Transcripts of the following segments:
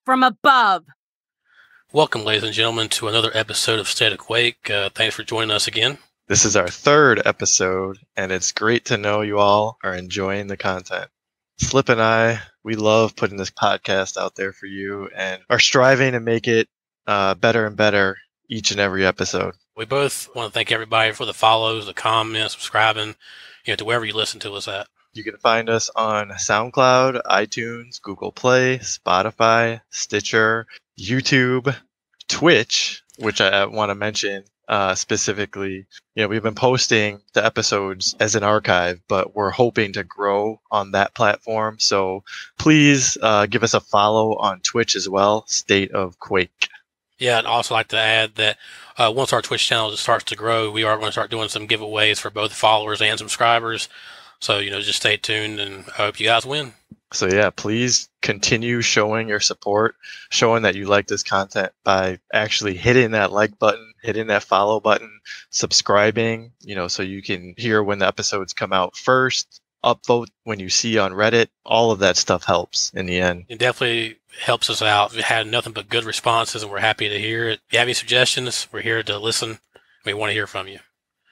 from above. Welcome, ladies and gentlemen, to another episode of State of Quake. Thanks for joining us again. This is our third episode, and it's great to know you all are enjoying the content. Slip and I, we love putting this podcast out there for you and are striving to make it better and better each and every episode. We both want to thank everybody for the follows, the comments, subscribing, to wherever you listen to us at. You can find us on SoundCloud, iTunes, Google Play, Spotify, Stitcher, YouTube, Twitch, which I want to mention specifically. We've been posting the episodes as an archive, but we're hoping to grow on that platform. So please give us a follow on Twitch as well, State of Quake. Yeah, I'd also like to add that once our Twitch channel starts to grow, we are going to start doing some giveaways for both followers and subscribers. So, just stay tuned, and I hope you guys win. So, yeah, please continue showing your support, showing that you like this content by actually hitting that like button, hitting that follow button, subscribing, so you can hear when the episodes come out first, upvote when you see on Reddit. All of that stuff helps in the end. It definitely helps us out. We had nothing but good responses, and we're happy to hear it. If you have any suggestions, we're here to listen. We want to hear from you.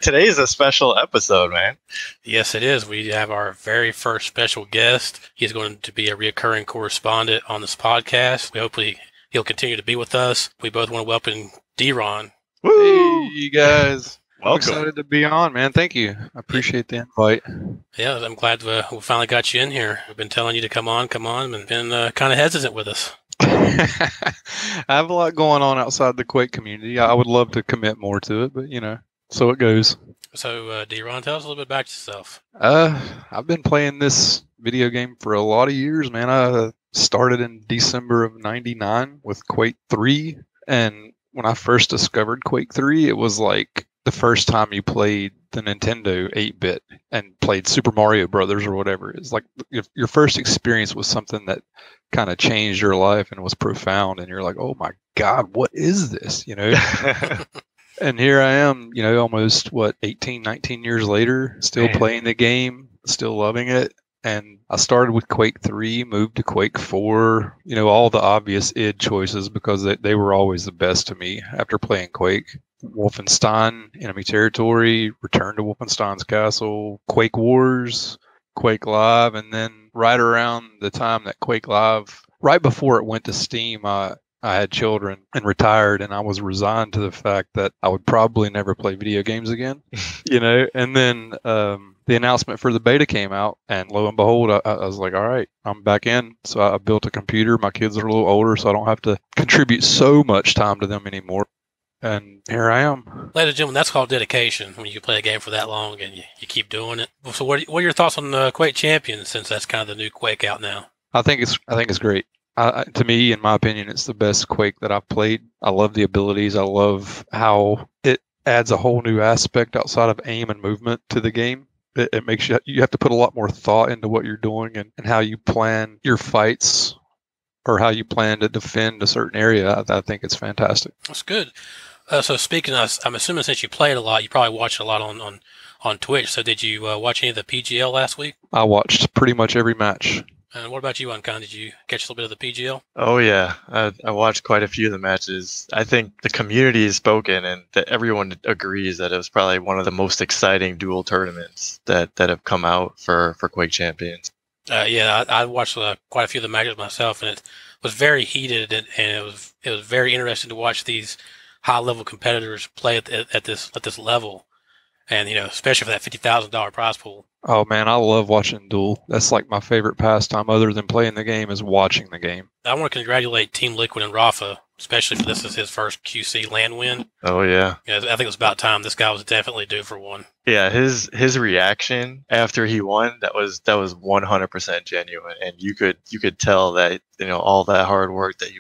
Today's a special episode, man. Yes, it is. We have our very first special guest. He's going to be a reoccurring correspondent on this podcast. Hopefully he'll continue to be with us. We both want to welcome dRon. Woo! Hey, you guys. Welcome. I'm excited to be on, man. Thank you. I appreciate the invite. Yeah, I'm glad we finally got you in here. We've been telling you to come on, and been kind of hesitant with us. I have a lot going on outside the Quake community. I would love to commit more to it, but, so it goes. So, dRon, tell us a little bit about yourself. I've been playing this video game for a lot of years, man. I started in December of '99 with Quake 3, and when I first discovered Quake 3, it was like the first time you played the Nintendo 8-bit and played Super Mario Brothers or whatever. It's like your first experience was something that kind of changed your life and was profound, and you're like, oh my God, what is this, And here I am, almost, 18, 19 years later, still playing the game, still loving it. And I started with Quake 3, moved to Quake 4, all the obvious id choices because they were always the best to me after playing Quake. Wolfenstein, Enemy Territory, Return to Wolfenstein's Castle, Quake Wars, Quake Live, and then right around the time that Quake Live, right before it went to Steam, I had children and retired, and I was resigned to the fact that I would probably never play video games again, and then the announcement for the beta came out, and lo and behold, I was like, all right, I'm back in. So I built a computer. My kids are a little older, so I don't have to contribute so much time to them anymore. And here I am. Ladies and gentlemen, that's called dedication when you play a game for that long and you keep doing it. So what are your thoughts on Quake Champions, since that's kind of the new Quake out now? I think it's great. To me, in my opinion, it's the best Quake that I've played. I love the abilities. I love how it adds a whole new aspect outside of aim and movement to the game. It makes you have to put a lot more thought into what you're doing and how you plan your fights or how you plan to defend a certain area. I think it's fantastic. That's good. So speaking of, I'm assuming since you played a lot, you probably watched a lot on Twitch. So did you watch any of the PGL last week? I watched pretty much every match. And what about you, Uncon? Did you catch a little bit of the PGL? Oh, yeah. I watched quite a few of the matches. I think the community has spoken, and that everyone agrees that it was probably one of the most exciting dual tournaments that have come out for Quake Champions. Yeah, I watched quite a few of the matches myself, and it was very heated, and it was very interesting to watch these high-level competitors play at this level, and especially for that $50,000 prize pool. Oh man, I love watching Duel. That's like my favorite pastime other than playing the game is watching the game. I want to congratulate Team Liquid and Rafa, especially for this is his first QC land win. Oh yeah. I think it was about time. This guy was definitely due for one. Yeah, his reaction after he won, that was 100% genuine, and you could tell that all that hard work that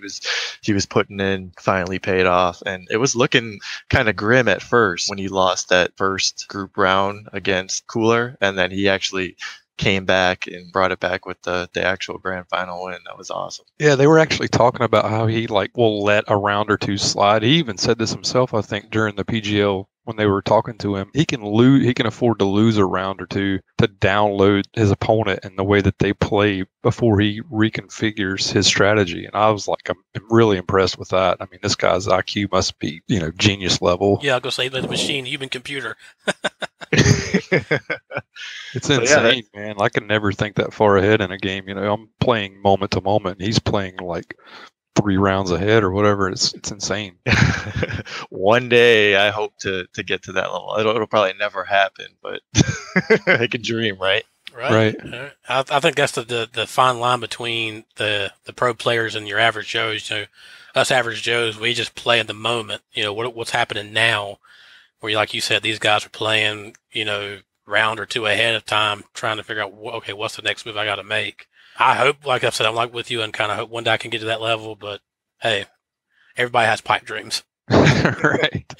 he was putting in finally paid off, and it was looking kind of grim at first when he lost that first group round against Cooler, and then he actually came back and brought it back with the actual grand final win. That was awesome. Yeah, they were actually talking about how he will let a round or two slide. He even said this himself, I think, during the PGL when they were talking to him. He can afford to lose a round or two to download his opponent and the way that they play before he reconfigures his strategy. And I was like, I'm really impressed with that. I mean, this guy's IQ must be, genius level. Yeah, I'll go say the machine, human computer. It's insane, man. I can never think that far ahead in a game. I'm playing moment to moment. He's playing like 3 rounds ahead or whatever. It's insane. One day I hope to get to that level. It'll probably never happen, but I can dream, right? Right. I think that's the fine line between the pro players and your average Joes. Us average Joes, we just play in the moment. What's happening now, where like you said, these guys are playing, round or two ahead of time, trying to figure out, okay, what's the next move I got to make. I hope, like I said, I'm like with you and kind of hope one day I can get to that level, but hey, everybody has pipe dreams. Right.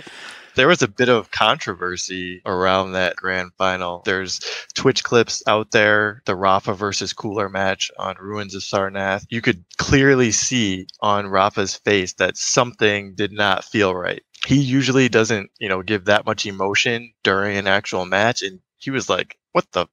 There was a bit of controversy around that grand final. There's Twitch clips out there, the Rafa versus Cooler match on Ruins of Sarnath. You could clearly see on Rafa's face that something did not feel right. He usually doesn't, give that much emotion during an actual match, and he was like, what the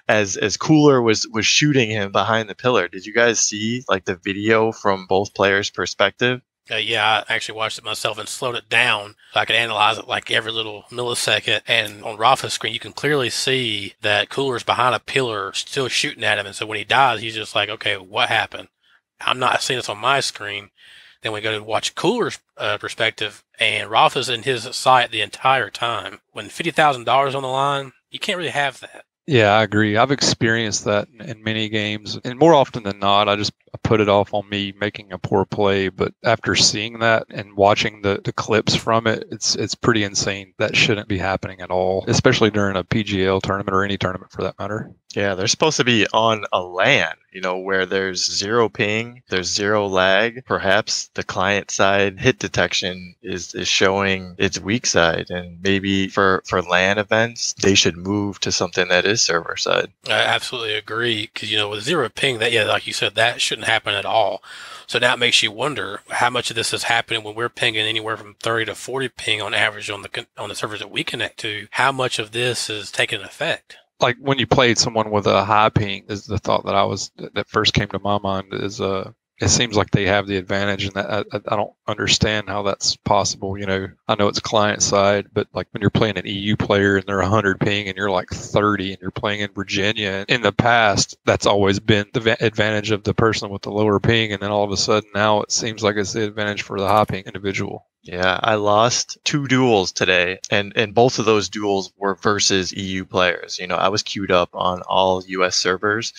as Cooler was shooting him behind the pillar. Did you guys see like the video from both players' perspective? Yeah, I actually watched it myself and slowed it down so I could analyze it like every little millisecond. And on Rafa's screen, you can clearly see that Cooler's behind a pillar still shooting at him. And so when he dies, he's just like, okay, what happened? I'm not seeing this on my screen. Then we go to watch Cooler's perspective, and Rafa's in his sight the entire time. When $50,000 on the line, you can't really have that. Yeah, I agree. I've experienced that in many games, and more often than not, I just put it off on me making a poor play. But after seeing that and watching the clips from it, it's pretty insane. That shouldn't be happening at all, especially during a PGL tournament or any tournament for that matter. Yeah, they're supposed to be on a LAN, where there's 0 ping, there's 0 lag. Perhaps the client side hit detection is showing its weak side, and maybe for LAN events, they should move to something that is server side. I absolutely agree, because with 0 ping, like you said, that shouldn't happen at all. So now it makes you wonder how much of this is happening when we're pinging anywhere from 30 to 40 ping on average on the servers that we connect to. How much of this is taking effect? Like when you played someone with a high ping, is the thought that first came to my mind is it seems like they have the advantage, and that I don't understand how that's possible. I know it's client side, but like when you're playing an EU player and they're 100 ping and you're like 30 and you're playing in Virginia, in the past that's always been the advantage of the person with the lower ping, and then all of a sudden now it seems like it's the advantage for the high ping individual. Yeah, I lost 2 duels today, and both of those duels were versus EU players. I was queued up on all US servers,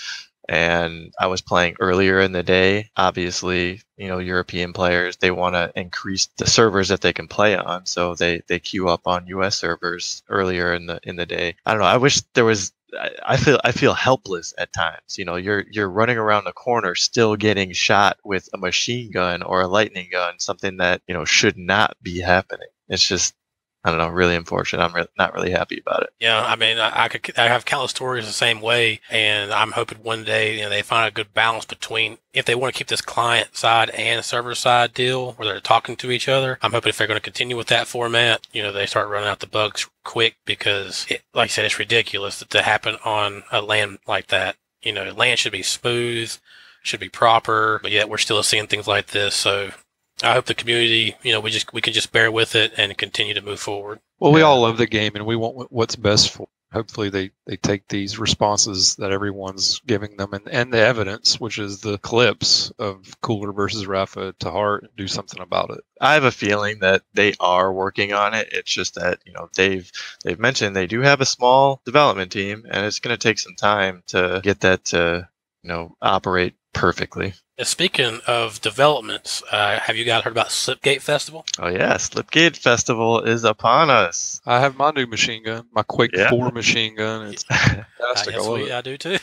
and I was playing earlier in the day. Obviously, European players, they want to increase the servers that they can play on, so they queue up on US servers earlier in the day. I don't know. I wish there was. I feel helpless at times. You're running around the corner still getting shot with a machine gun or a lightning gun, something that should not be happening. It's just, I don't know, really unfortunate. I'm not really happy about it. Yeah, I mean, I have countless stories the same way, and I'm hoping one day they find a good balance between, if they want to keep this client side and server side deal where they're talking to each other. I'm hoping if they're going to continue with that format, they start running out the bugs quick, because like I said, it's ridiculous to happen on a LAN like that. LAN should be smooth, should be proper, but yet we're still seeing things like this. So I hope the community, we can just bear with it and continue to move forward. Well, we all love the game, and we want what's best for. Hopefully they take these responses that everyone's giving them and the evidence, which is the clips of Cooler versus Rafa, to heart and do something about it. I have a feeling that they are working on it. It's just that, they've mentioned they do have a small development team, and it's going to take some time to get that to, operate perfectly. Speaking of developments, have you guys heard about Slipgate Festival? Oh yeah, Slipgate Festival is upon us. I have my new machine gun, my Quake Yeah. 4 machine gun. It's fantastic. I Yes, love it. I do too.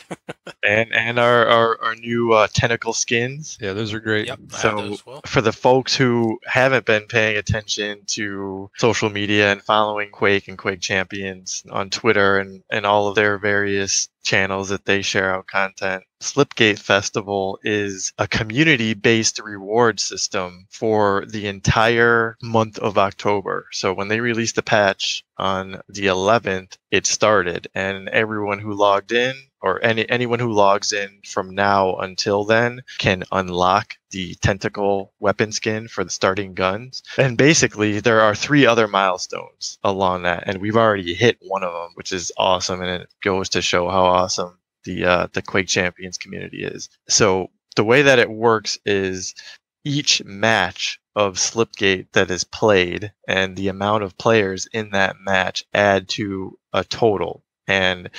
and our new tentacle skins. Yeah, those are great. Yep, I have So those as well. for the folks who haven't been paying attention to social media and following Quake and Quake Champions on Twitter and all of their various channels that they share out content, Slipgate Festival is a community-based reward system for the entire month of October. So when they released the patch on the 11th, it started, and everyone who logged in, or anyone who logs in from now until then, can unlock the tentacle weapon skin for the starting guns. And basically, there are 3 other milestones along that, and we've already hit one of them, which is awesome, and it goes to show how awesome the Quake Champions community is. So the way that it works is each match of Slipgate that is played and the amount of players in that match add to a total. And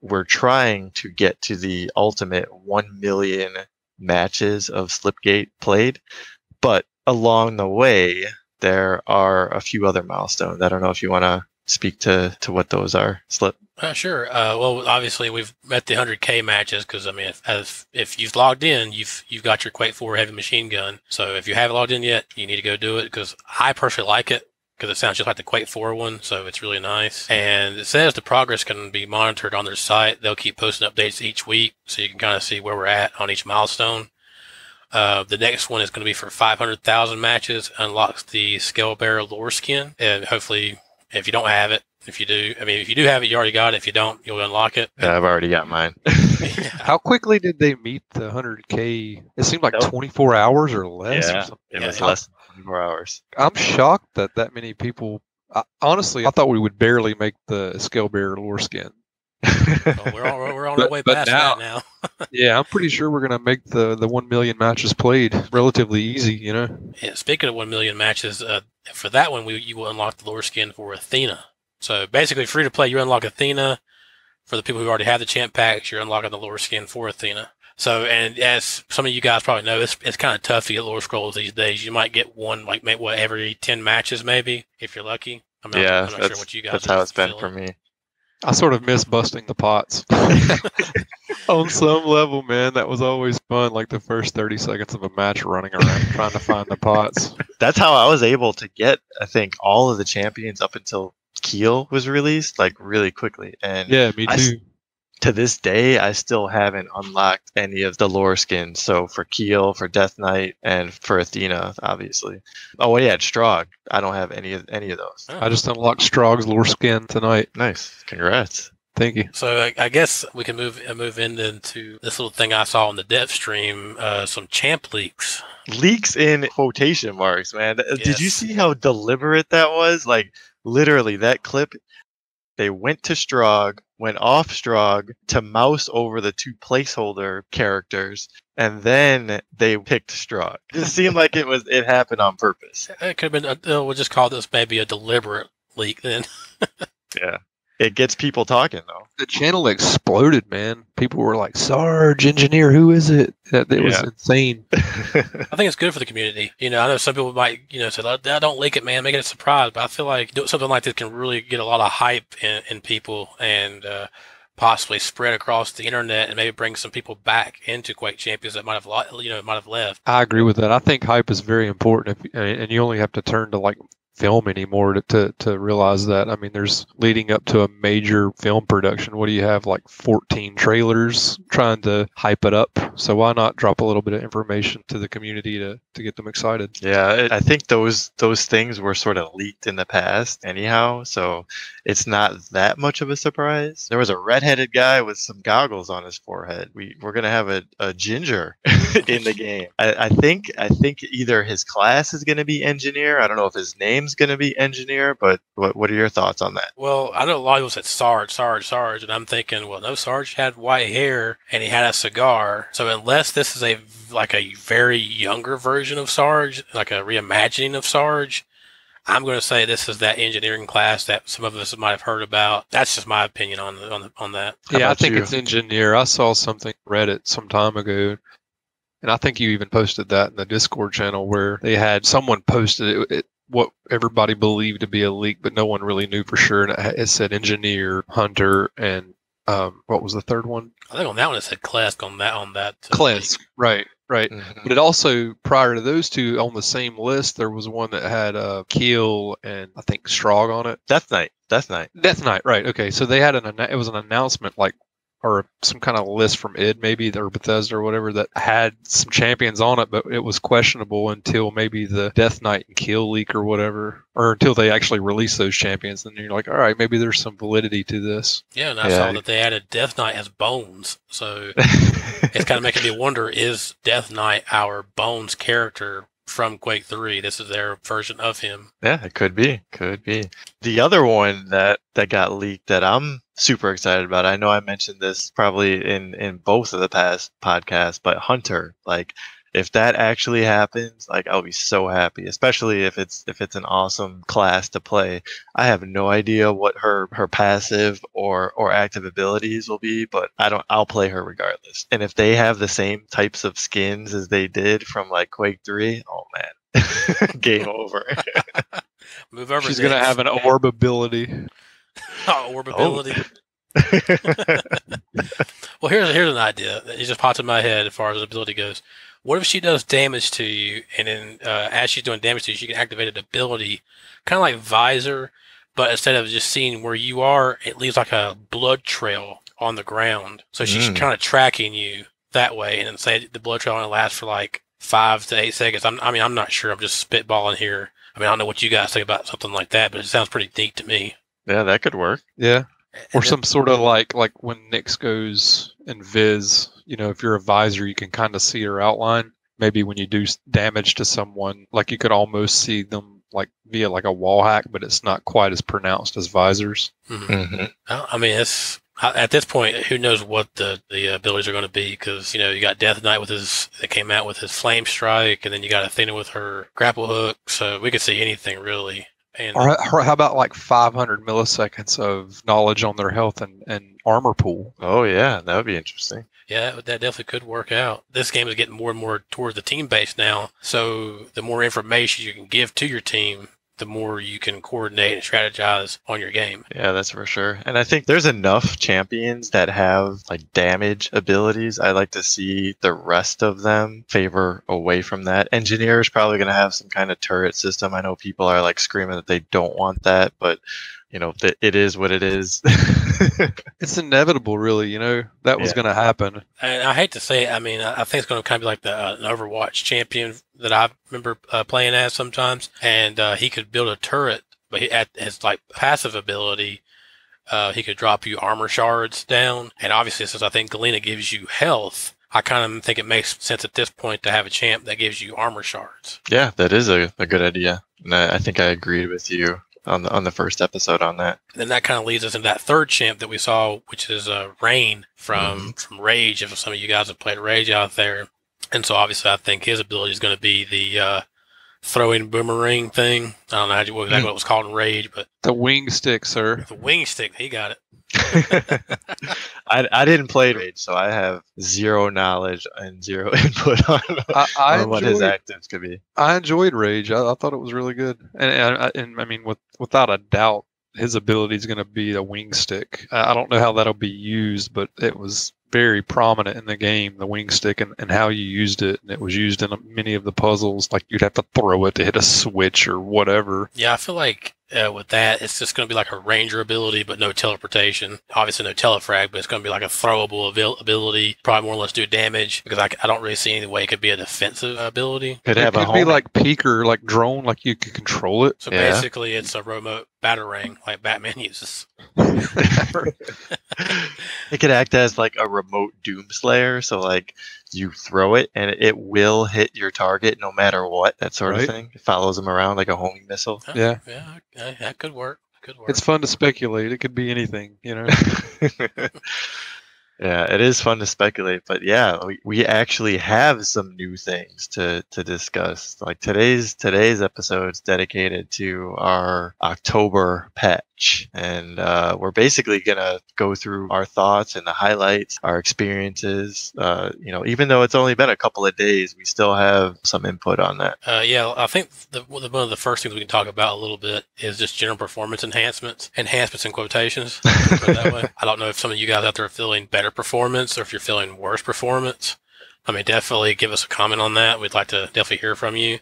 we're trying to get to the ultimate 1 million matches of Slipgate played. But along the way, there are a few other milestones. I don't know if you want to speak to what those are, Slip. Sure. Well, obviously we've met the 100K matches because I mean, if you've logged in, you've got your Quake 4 heavy machine gun. So if you haven't logged in yet, you need to go do it because I personally like it because it sounds just like the Quake 4 one, so it's really nice. And it says the progress can be monitored on their site. They'll keep posting updates each week, so you can kind of see where we're at on each milestone. The next one is going to be for 500,000 matches, unlocks the Scale Bearer lore skin, and hopefully, if you don't have it, if you do have it, you already got it. If you don't, you'll unlock it. Yeah, I've already got mine. How quickly did they meet the 100K? It seemed like 24 hours or less. Yeah, or something. it was less than 24 hours. I'm shocked that many people. Honestly, I thought we would barely make the Scale Bearer lore skin. Well, we're on our way past that now. Yeah, I'm pretty sure we're going to make the 1 million matches played relatively easy, you know? Yeah, speaking of 1 million matches, for that one, you will unlock the lore skin for Athena. So basically, free to play, you unlock Athena. For the people who already have the champ packs, you're unlocking the lore skin for Athena. So, and as some of you guys probably know, it's kind of tough to get lore scrolls these days. You might get one, like, maybe every 10 matches, maybe, if you're lucky. I'm not sure what you guys that's how it's been for me. I sort of miss busting the pots. On some level, man, that was always fun. Like the first 30 seconds of a match running around trying to find the pots. That's how I was able to get, I think, all of the champions up until Keel was released, like really quickly. And yeah, me too. To this day, I still haven't unlocked any of the lore skins. So for Keel, for Death Knight, and for Athena, obviously. Oh yeah, Strogg. I don't have any of those. I just unlocked Strogg's lore skin tonight. Nice, congrats. Thank you. So I guess we can move into this little thing I saw on the dev stream, some champ leaks. Leaks in quotation marks, man. Yes. Did you see how deliberate that was? Like literally, that clip. They went to Strogg, went off Strogg to mouse over the 2 placeholder characters, and then they picked Strogg. It seemed like it happened on purpose. It could have been. We'll just call this maybe a deliberate leak then. Yeah. It gets people talking, though. The channel exploded, man. People were like, Sarge, engineer, who is it? It was insane. I think it's good for the community. You know, I know some people might, say, don't leak it, man, make it a surprise. But I feel like doing something like this can really get a lot of hype in people and possibly spread across the internet and maybe bring some people back into Quake Champions that might have left. I agree with that. I think hype is very important, and you only have to turn to like film anymore to realize that. I mean, there's leading up to a major film production. What do you have, like 14 trailers trying to hype it up? So why not drop a little bit of information to the community to get them excited? Yeah, I think those things were sort of leaked in the past anyhow, so it's not that much of a surprise. There was a redheaded guy with some goggles on his forehead. We're gonna have a ginger in the game. I think either his class is gonna be engineer. I don't know if his name's going to be engineer, but what are your thoughts on that? Well, I know a lot of people said Sarge, and I'm thinking, well, no, Sarge had white hair and he had a cigar. So unless this is a very younger version of Sarge, like a reimagining of Sarge, I'm going to say this is that engineering class that some of us might have heard about. That's just my opinion on that. Yeah, I think it's engineer. I saw something Reddit some time ago. And I think you even posted that in the Discord channel where they had someone posted what everybody believed to be a leak, but no one really knew for sure. And it said engineer, hunter, and what was the third one? I think on that one it said Klesk on that. Klesk, right. Mhm. But it also, prior to those two, on the same list, there was one that had Keel and I think Strog on it. Death Knight. Death Knight, right. Okay, so they had it was an announcement, like, or some kind of list from id maybe, or Bethesda or whatever, that had some champions on it, but it was questionable until maybe the Death Knight and Kill leak or whatever, or until they actually release those champions. And you're like, all right, maybe there's some validity to this. Yeah, and I saw that they added Death Knight as Bones, so it's kind of making me wonder, is Death Knight our Bones character from Quake 3? This is their version of him. Yeah, it could be. The other one that got leaked that I'm super excited about, I know I mentioned this probably in both of the past podcasts, but Hunter, like, if that actually happens, like, I'll be so happy, especially if it's an awesome class to play. I have no idea what her passive or active abilities will be, but I'll play her regardless. And if they have the same types of skins as they did from like Quake 3, oh man, game over. Move over. She's gonna have an orb ability. Orb ability. Well, here's an idea that just popped in my head as far as ability goes. What if she does damage to you, and then as she's doing damage to you, she can activate an ability, kind of like Visor, but instead of just seeing where you are, it leaves like a blood trail on the ground. So she's kind of tracking you that way, and then say the blood trail only lasts for like 5 to 8 seconds. I'm not sure. I'm just spitballing here. I don't know what you guys think about something like that, but it sounds pretty neat to me. Yeah, that could work. Yeah. Or some sort of like when Nyx goes in Viz, if you're a Visor, you can kind of see her outline. Maybe when you do damage to someone, like, you could almost see them like via like a wall hack, but it's not quite as pronounced as Visors. Mm-hmm. It's at this point, who knows what the abilities are going to be, because you got Death Knight that came out with his Flame Strike, and then you got Athena with her grapple hook, so we could see anything really. And or how about like 500 milliseconds of knowledge on their health and armor pool? Oh yeah, that would be interesting. Yeah, that definitely could work out. This game is getting more and more towards the team base now, so the more information you can give to your team, the more you can coordinate and strategize on your game. Yeah, that's for sure. And I think there's enough champions that have like damage abilities. I like to see the rest of them favor away from that. Engineer is probably going to have some kind of turret system. I know people are like screaming that they don't want that, but it is what it is. It's inevitable, really. That was going to happen. And I hate to say it, I think it's going to kind of be like an Overwatch champion that I remember playing as sometimes. And he could build a turret, but at his like passive ability, he could drop you armor shards down. And obviously, since I think Galena gives you health, I kind of think it makes sense at this point to have a champ that gives you armor shards. Yeah, that is a good idea. And I think I agreed with you on the first episode on that. And then that kind of leads us into that third champ that we saw, which is Rain from Rage, if some of you guys have played Rage out there. And so obviously I think his ability is going to be the throwing boomerang thing. I don't know exactly what it was called in Rage, but the wing stick, sir. The wing stick, he got it. I didn't play Rage, so I have zero knowledge and zero input on what his actives could be. I enjoyed Rage. I thought it was really good, and without a doubt, his ability is going to be a wing stick. I don't know how that'll be used, but it was very prominent in the game, the wing stick, and how you used it. And it was used in many of the puzzles. Like, you'd have to throw it to hit a switch or whatever. Yeah, I feel like with that, it's just going to be like a ranger ability, but no teleportation. Obviously, no telefrag, but it's going to be like a throwable ability. Probably more or less do damage, because I don't really see any way it could be a defensive ability. It could be like Peeker, like drone, like you could control it. So basically, it's a remote batarang like Batman uses. It could act as like a remote Doomslayer, so like you throw it and it will hit your target no matter what, that sort of thing. It follows them around like a homing missile. Yeah, that could work. It's fun to speculate. It could be anything, Yeah, it is fun to speculate, but yeah, we actually have some new things to discuss. Like today's episode's dedicated to our October pet. patch, and we're basically gonna go through our thoughts and the highlights, our experiences. Even though it's only been a couple of days, we still have some input on that. Yeah, I think one of the first things we can talk about a little bit is just general performance enhancements in quotations. Put it that way. I don't know if some of you guys out there are feeling better performance or if you're feeling worse performance. I mean, definitely give us a comment on that. We'd like to definitely hear from you.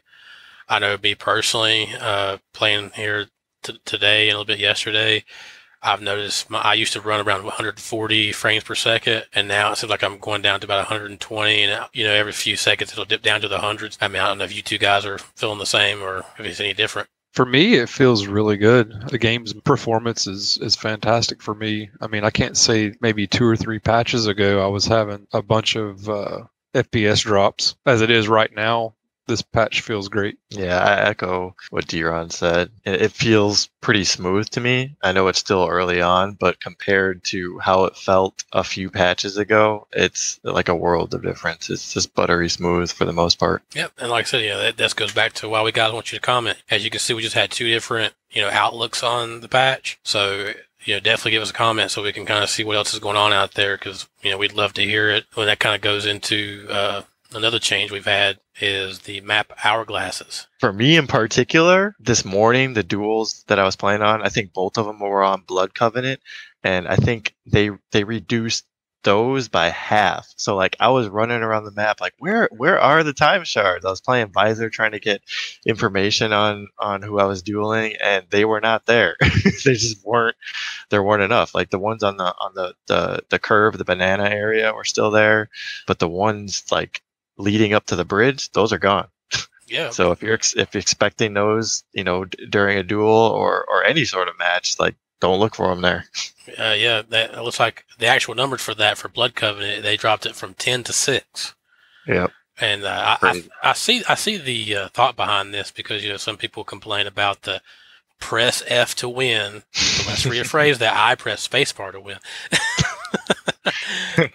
I know me personally, playing here today and a little bit yesterday, I've noticed I used to run around 140 frames per second, and now it seems like I'm going down to about 120, and every few seconds it'll dip down to the hundreds. I mean, I don't know if you two guys are feeling the same or if it's any different. For me, it feels really good. The game's performance is fantastic for me. I mean, I can't say maybe 2 or 3 patches ago I was having a bunch of FPS drops. As it is right now, this patch feels great. Yeah, I echo what dRon said. It feels pretty smooth to me. I know it's still early on, but compared to how it felt a few patches ago, it's like a world of difference. It's just buttery smooth for the most part. Yep, and like I said, that goes back to why we guys want you to comment. As you can see, we just had 2 different outlooks on the patch. So definitely give us a comment so we can kind of see what else is going on out there, because we'd love to hear it. When that kind of goes into another change we've had is the map hourglasses. For me in particular, this morning, the duels that I was playing on, I think both of them were on Blood Covenant, and I think they reduced those by half. So like I was running around the map like, where are the time shards? I was playing Visor trying to get information on who I was dueling, and they were not there. They just weren't. There weren't enough. Like the ones on the curve, the banana area were still there, but the ones like leading up to the bridge, those are gone. Yeah. So if you're expecting those, during a duel or any sort of match, like don't look for them there. Yeah, that looks like the actual numbers for Blood Covenant, they dropped it from 10 to 6. Yep. And I see the thought behind this, because some people complain about the press F to win. So let's rephrase that. I press spacebar to win.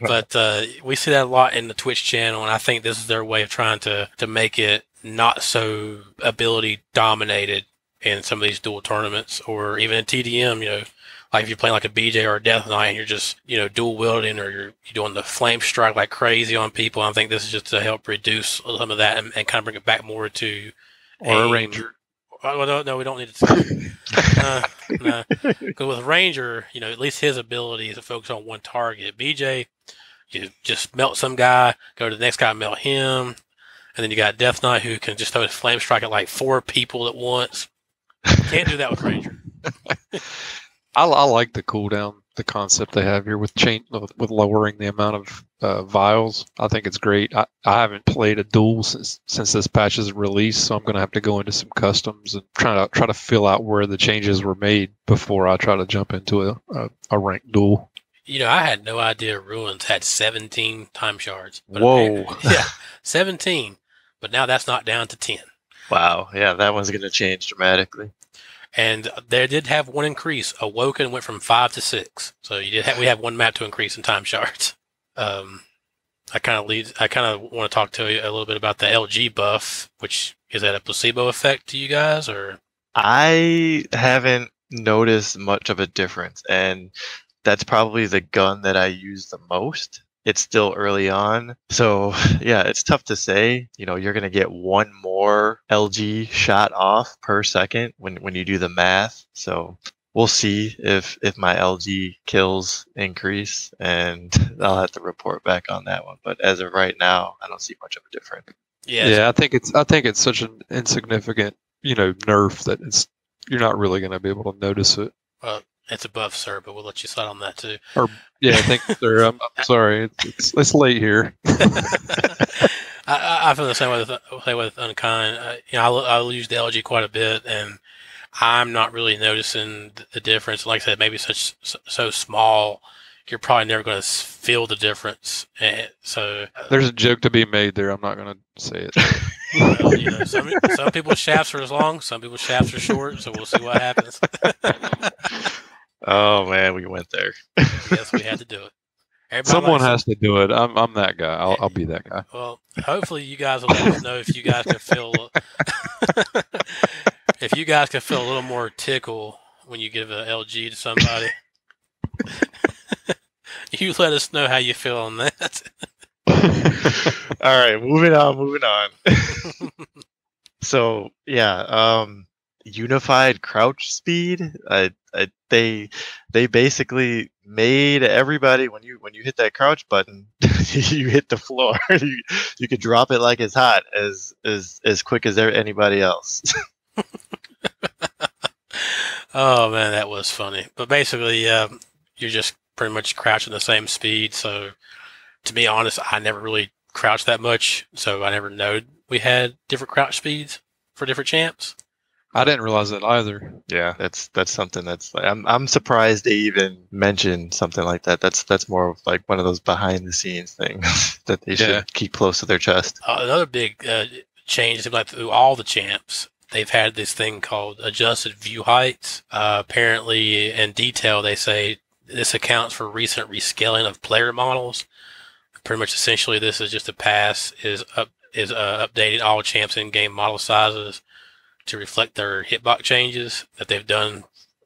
But we see that a lot in the Twitch channel, and I think this is their way of trying to make it not so ability dominated in some of these dual tournaments, or even in TDM. Like if you're playing like a BJ or a Death Knight and you're just dual wielding, or you're doing the flame strike like crazy on people. I think this is just to help reduce some of that and kind of bring it back more to a Ranger. Well, no, we don't need to. No. Because with Ranger, at least his ability is to focus on one target. BJ, you just melt some guy, go to the next guy, melt him, and then you got Death Knight who can just throw his flame strike at like 4 people at once. Can't do that with Ranger. I like the cooldown, the concept they have here with lowering the amount of vials. I think it's great. I haven't played a duel since this patch is released, so I'm going to have to go into some customs and try to fill out where the changes were made before I try to jump into a ranked duel. I had no idea Ruins had 17 time shards. But whoa. Yeah, 17. But now that's knocked down to 10. Wow. Yeah, that one's going to change dramatically. And they did have one increase. Awoken went from 5 to 6. So we have one map to increase in time shards. I kind of want to talk to you a little bit about the LG buff, which is that a placebo effect to you guys, or? I haven't noticed much of a difference, and that's probably the gun that I use the most. It's still early on, so yeah, it's tough to say. You're gonna get one more LG shot off per second when you do the math. So we'll see if my LG kills increase, and I'll have to report back on that one. But as of right now, I don't see much of a difference. Yeah, I think it's such an insignificant nerf that you're not really going to be able to notice it. It's a buff, sir, but we'll let you slide on that too. Yeah, thank you, sir. I'm sorry. It's late here. I feel the same way with Unkind. I use the LG quite a bit, and I'm not really noticing the difference. Like I said, maybe so small, you're probably never going to feel the difference. So there's a joke to be made there. I'm not going to say it. Well, some people's shafts are as long, some people's shafts are short. So we'll see what happens. Oh man, we went there. Yes, we had to do it. Someone has to do it. I'm that guy. I'll be that guy. Well, hopefully you guys will let us know if you guys can feel if you guys can feel a little more tickle when you give a LG to somebody? You let us know how you feel on that. All right, moving on. So yeah, unified crouch speed. They basically made everybody when you hit that crouch button, you hit the floor. You could drop it like it's hot as quick as anybody else. Oh man, that was funny. But basically, you're just pretty much crouching the same speed. So to be honest, I never really crouched that much, so I never knowed we had different crouch speeds for different champs. I didn't realize that either. Yeah, that's something that's like, I'm surprised they even mentioned something like that. That's more of like one of those behind the scenes things that they should keep close to their chest. Another big change seems like through all the champs, they've had this thing called adjusted view heights. Apparently, in detail, they say this accounts for recent rescaling of player models. Pretty much, essentially, this is just a pass is updating all champs in-game model sizes to reflect their hitbox changes that they've done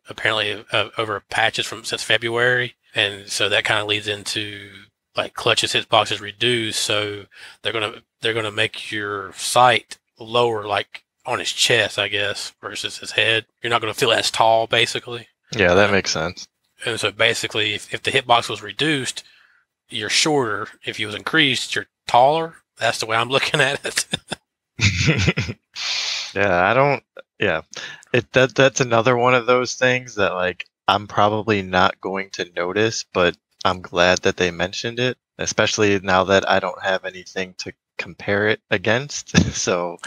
apparently over patches since February, and so that kind of leads into like Clutch's hitbox is reduced, so they're gonna make your sight lower, like on his chest, I guess, versus his head. You're not gonna feel as tall, basically. Yeah, that makes sense. And so basically, if the hitbox was reduced, you're shorter. If it was increased, you're taller. That's the way I'm looking at it. That's another one of those things that like I'm probably not going to notice, but I'm glad that they mentioned it, especially now that I don't have anything to compare it against. So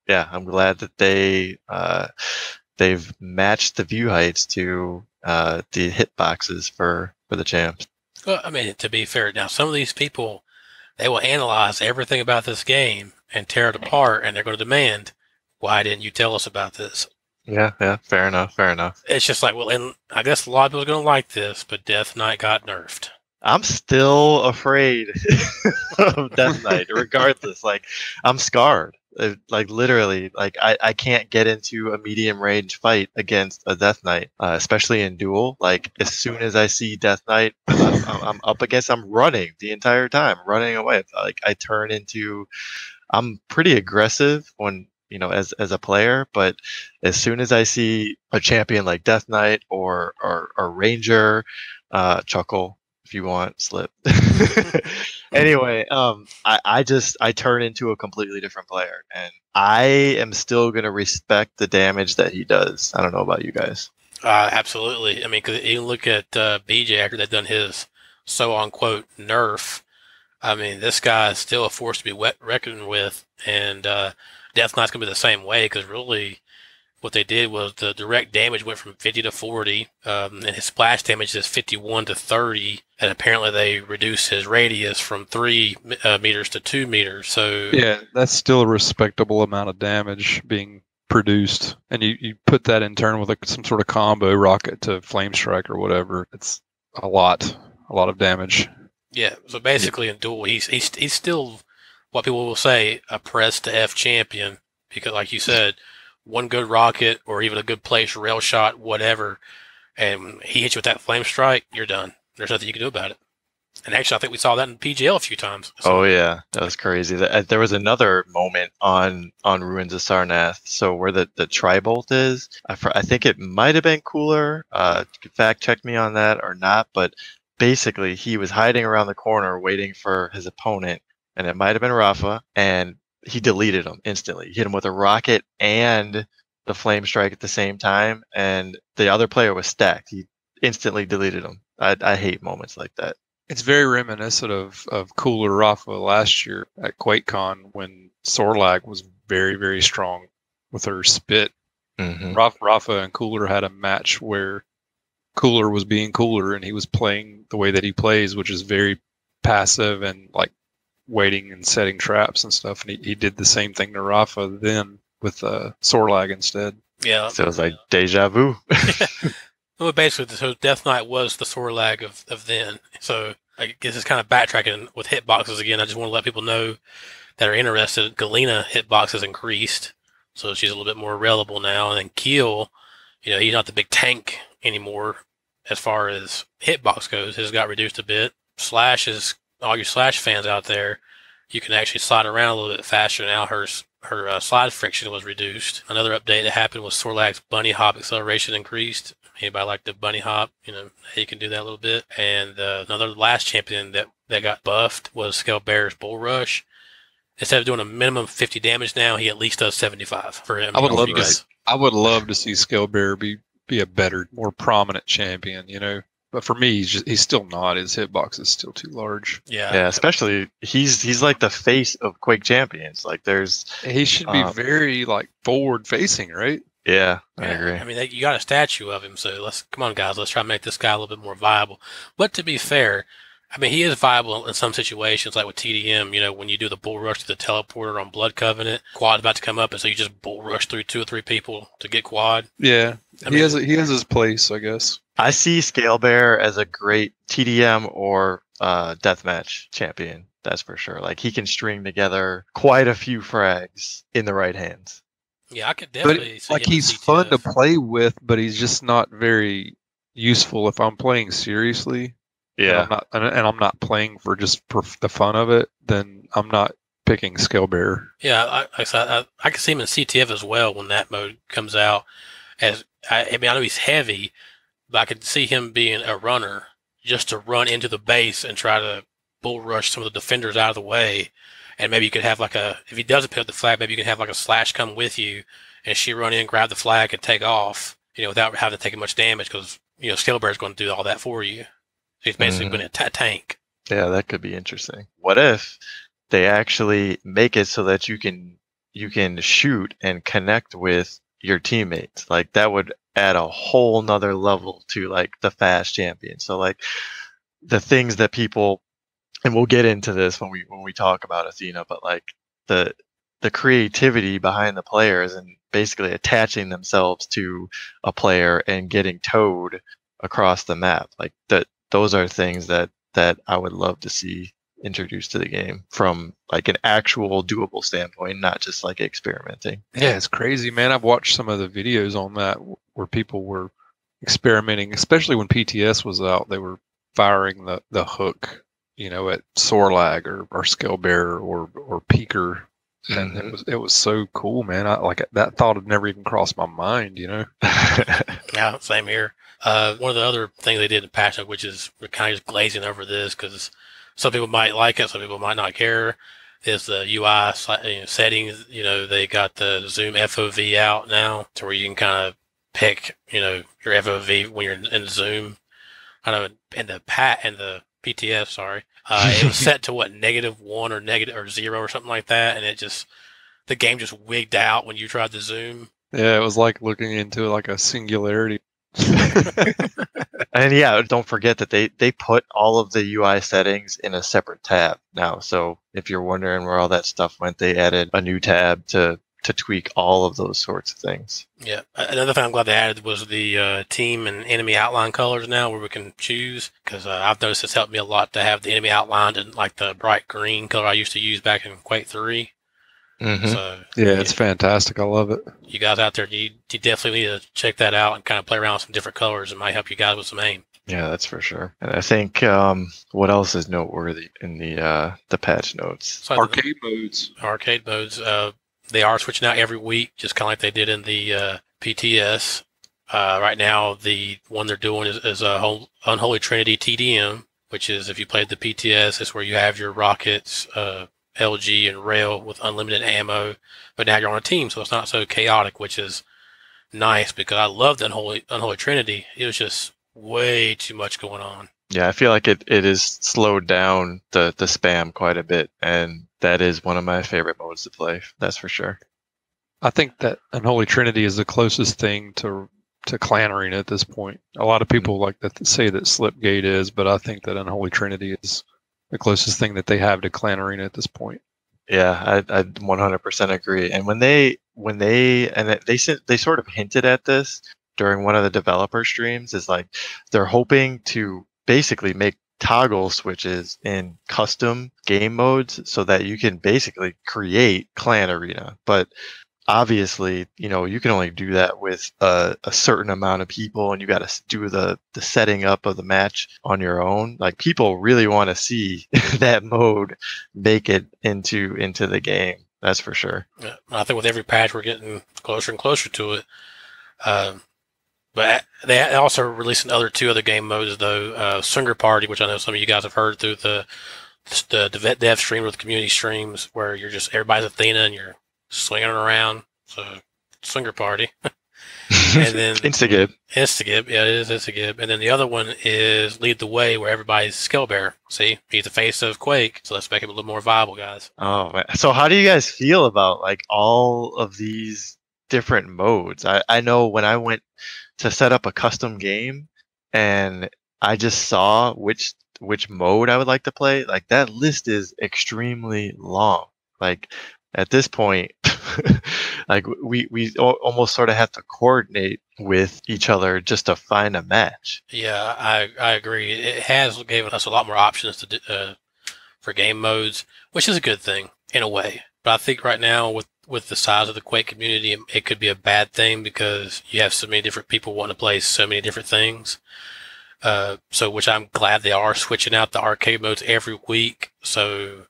I'm glad that they've matched the view heights to the hitboxes for the champs. Well, I mean, to be fair, now some of these people, they will analyze everything about this game and tear it apart, and they're going to demand, why didn't you tell us about this? Yeah, fair enough. It's just like, well, and I guess a lot of people are going to like this, but Death Knight got nerfed. I'm still afraid of Death Knight, regardless. Like, I'm scarred. Like, literally, like, I can't get into a medium range fight against a Death Knight, especially in duel. Like, as soon as I see Death Knight, I'm up against, I'm running the entire time, running away. Like, I'm pretty aggressive when, as a player, but as soon as I see a champion like Death Knight or Ranger, chuckle if you want, Slip. Anyway, I turn into a completely different player, and I am still gonna respect the damage that he does. I don't know about you guys. Absolutely. I mean, because you look at BJ after they've done his so-on-quote nerf. I mean, this guy is still a force to be reckoned with, and Death Knight's going to be the same way, because really what they did was the direct damage went from 50 to 40, and his splash damage is 51 to 30, and apparently they reduced his radius from 3 meters to 2 meters. So yeah, that's still a respectable amount of damage being produced, and you put that in turn with some sort of combo rocket to flame strike or whatever. It's a lot of damage. Yeah, so basically in duel, he's still what people will say a press to F champion, because like you said, one good rocket or even a good place rail shot, whatever, and he hits you with that flame strike, you're done. There's nothing you can do about it. And actually, I think we saw that in PGL a few times. So. Oh yeah, that was crazy. There was another moment on Ruins of Sarnath, so where the tri-bolt is. I think it might have been Cooler. Fact check me on that or not, but basically he was hiding around the corner waiting for his opponent, and it might have been Rafa, and he deleted him instantly. He hit him with a rocket and the flame strike at the same time, and the other player was stacked. He instantly deleted him. I hate moments like that. It's very reminiscent of Cooler Rafa last year at QuakeCon when Sorlag was very, very strong with her spit. Mm-hmm. Rafa and Cooler had a match where Cooler was being Cooler and he was playing the way that he plays, which is very passive and like waiting and setting traps and stuff. And he did the same thing to Rafa then with Sorlag instead. Yeah. So it was like deja vu. Well, basically, so Death Knight was the Sorlag of then. So I guess it's kind of backtracking with hitboxes again. I just want to let people know that are interested. Galena hitbox has increased, so she's a little bit more reliable now. And then Keel, he's not the big tank anymore as far as hitbox goes. His got reduced a bit. Slash is, all your Slash fans out there, you can actually slide around a little bit faster now. Her slide friction was reduced. Another update that happened was Sorlak's bunny hop acceleration increased. Anybody like the bunny hop? You can do that a little bit. And another last champion that got buffed was Scalebearer's Bull Rush. Instead of doing a minimum 50 damage now, he at least does 75 for him. I would love to see Scalebearer be a better, more prominent champion, But for me, he's still not. His hitbox is still too large. Yeah. Especially he's like the face of Quake Champions. Like he should be very like forward facing, right? Yeah, I agree. I mean, you got a statue of him, so come on, guys, let's try to make this guy a little bit more viable. But to be fair, I mean, he is viable in some situations, like with TDM. When you do the bull rush to the teleporter on Blood Covenant, quad's about to come up, and so you just bull rush through 2 or 3 people to get quad. Yeah, he has his place, I guess. I see Scalebearer as a great TDM or deathmatch champion. That's for sure. Like, he can string together quite a few frags in the right hands. Yeah, I could definitely. But he's fun to play with, but he's just not very useful if I'm playing seriously. Yeah, and I'm not playing for the fun of it. Then I'm not picking Scalebearer. Yeah, I can see him in CTF as well when that mode comes out. I know he's heavy, but I could see him being a runner just to run into the base and try to bull rush some of the defenders out of the way. And maybe you could have if he doesn't pick up the flag, maybe you can have like a Slash come with you and she run in, grab the flag, and take off, without having to take much damage because, Scalebearer's going to do all that for you. He's basically been a tank. Yeah, that could be interesting. What if they actually make it so that you can shoot and connect with your teammates? Like, that would add a whole nother level to like the fast champion. So like the things that people, and we'll get into this when we talk about Athena, but like the creativity behind the players and basically attaching themselves to a player and getting towed across the map, like that. Those are things that I would love to see introduced to the game from like an actual doable standpoint, not just like experimenting. Yeah, it's crazy, man. I've watched some of the videos on that where people were experimenting, especially when PTS was out. They were firing the hook, at Sorlag or Scalebearer or Peaker. And it was so cool, man. I like that thought had never even crossed my mind, Yeah, same here. One of the other things they did in patch, which is we're kind of just glazing over this because some people might like it, some people might not care, is the UI settings. They got the zoom FOV out now to where you can kind of pick, your FOV when you're in zoom. I know in the PTS, sorry, it was set to -1 or 0 or something like that, and the game just wigged out when you tried to zoom. Yeah, it was like looking into like a singularity. And yeah, don't forget that they put all of the UI settings in a separate tab now. So if you're wondering where all that stuff went, they added a new tab to tweak all of those sorts of things. Yeah. Another thing I'm glad they added was the team and enemy outline colors now where we can choose, because I've noticed it's helped me a lot to have the enemy outlined in like the bright green color I used to use back in Quake 3. So, yeah, it's fantastic. I love it. You guys out there, you definitely need to check that out and kind of play around with some different colors. It might help you guys with some aim. Yeah, that's for sure. And I think what else is noteworthy in the patch notes? So arcade modes. Arcade modes. They are switching out every week, just kind of like they did in the PTS. Right now, the one they're doing is Unholy Trinity TDM, which is, if you played the PTS, it's where you have your rockets, LG, and rail with unlimited ammo. But now you're on a team, so it's not so chaotic, which is nice because I loved Unholy Trinity. It was just way too much going on. Yeah, I feel like it is slowed down the spam quite a bit, and that is one of my favorite modes to play. That's for sure. I think that Unholy Trinity is the closest thing to Clan Arena at this point. A lot of people like that say that Slipgate is, but I think that Unholy Trinity is the closest thing that they have to Clan Arena at this point. Yeah, I 100% agree. And when they sort of hinted at this during one of the developer streams, is like they're hoping to basically make toggle switches in custom game modes so that you can basically create Clan Arena. But obviously, you can only do that with a certain amount of people, and you got to do the setting up of the match on your own. Like, people really want to see that mode make it into the game. That's for sure. Yeah, I think with every patch we're getting closer and closer to it. But they also released two other game modes though. Swinger Party, which I know some of you guys have heard through the dev stream or the community streams, where you're just everybody's Athena and you're swinging around. So Swinger Party. And then Instagib. Yeah, it is Instagib. And then the other one is Lead the Way, where everybody's Skill Bearer. See, he's the face of Quake, so let's make him a little more viable, guys. Oh, man. So how do you guys feel about like all of these different modes? I know when I went to set up a custom game and I just saw which mode I would like to play, like that list is extremely long. Like at this point, like we almost sort of have to coordinate with each other just to find a match. Yeah, I agree. It has given us a lot more options to do, for game modes, which is a good thing in a way. But I think right now with the size of the Quake community, it could be a bad thing because you have so many different people wanting to play so many different things. So which I'm glad they are switching out the arcade modes every week. So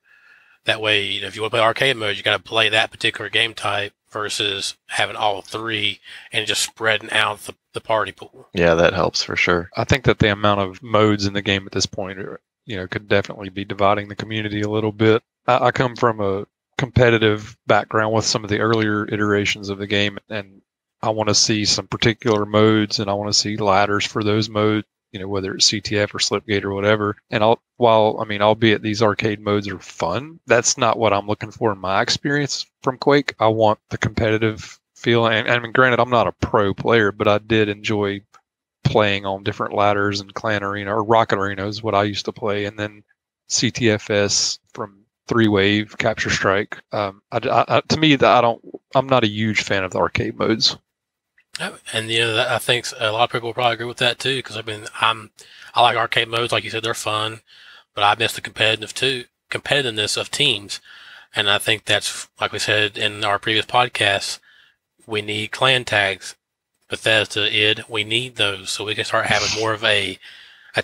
that way, if you want to play arcade mode, you got to play that particular game type versus having all three and just spreading out the party pool. Yeah, that helps for sure. I think that the amount of modes in the game at this point are, could definitely be dividing the community a little bit. I come from a competitive background with some of the earlier iterations of the game, and I want to see some particular modes, and I want to see ladders for those modes, whether it's CTF or Slipgate or whatever. And albeit these arcade modes are fun, that's not what I'm looking for in my experience from Quake. I want the competitive feel. And I mean, granted, I'm not a pro player, but I did enjoy playing on different ladders and Clan Arena, or Rocket Arena is what I used to play. And then CTFS from 3-Wave, Capture Strike. To me, I'm not a huge fan of the arcade modes. And I think a lot of people will probably agree with that too, because I like arcade modes, like you said, they're fun, but I miss the competitiveness of teams, and I think that's, like we said in our previous podcasts, we need clan tags. Bethesda, we need those so we can start having more of a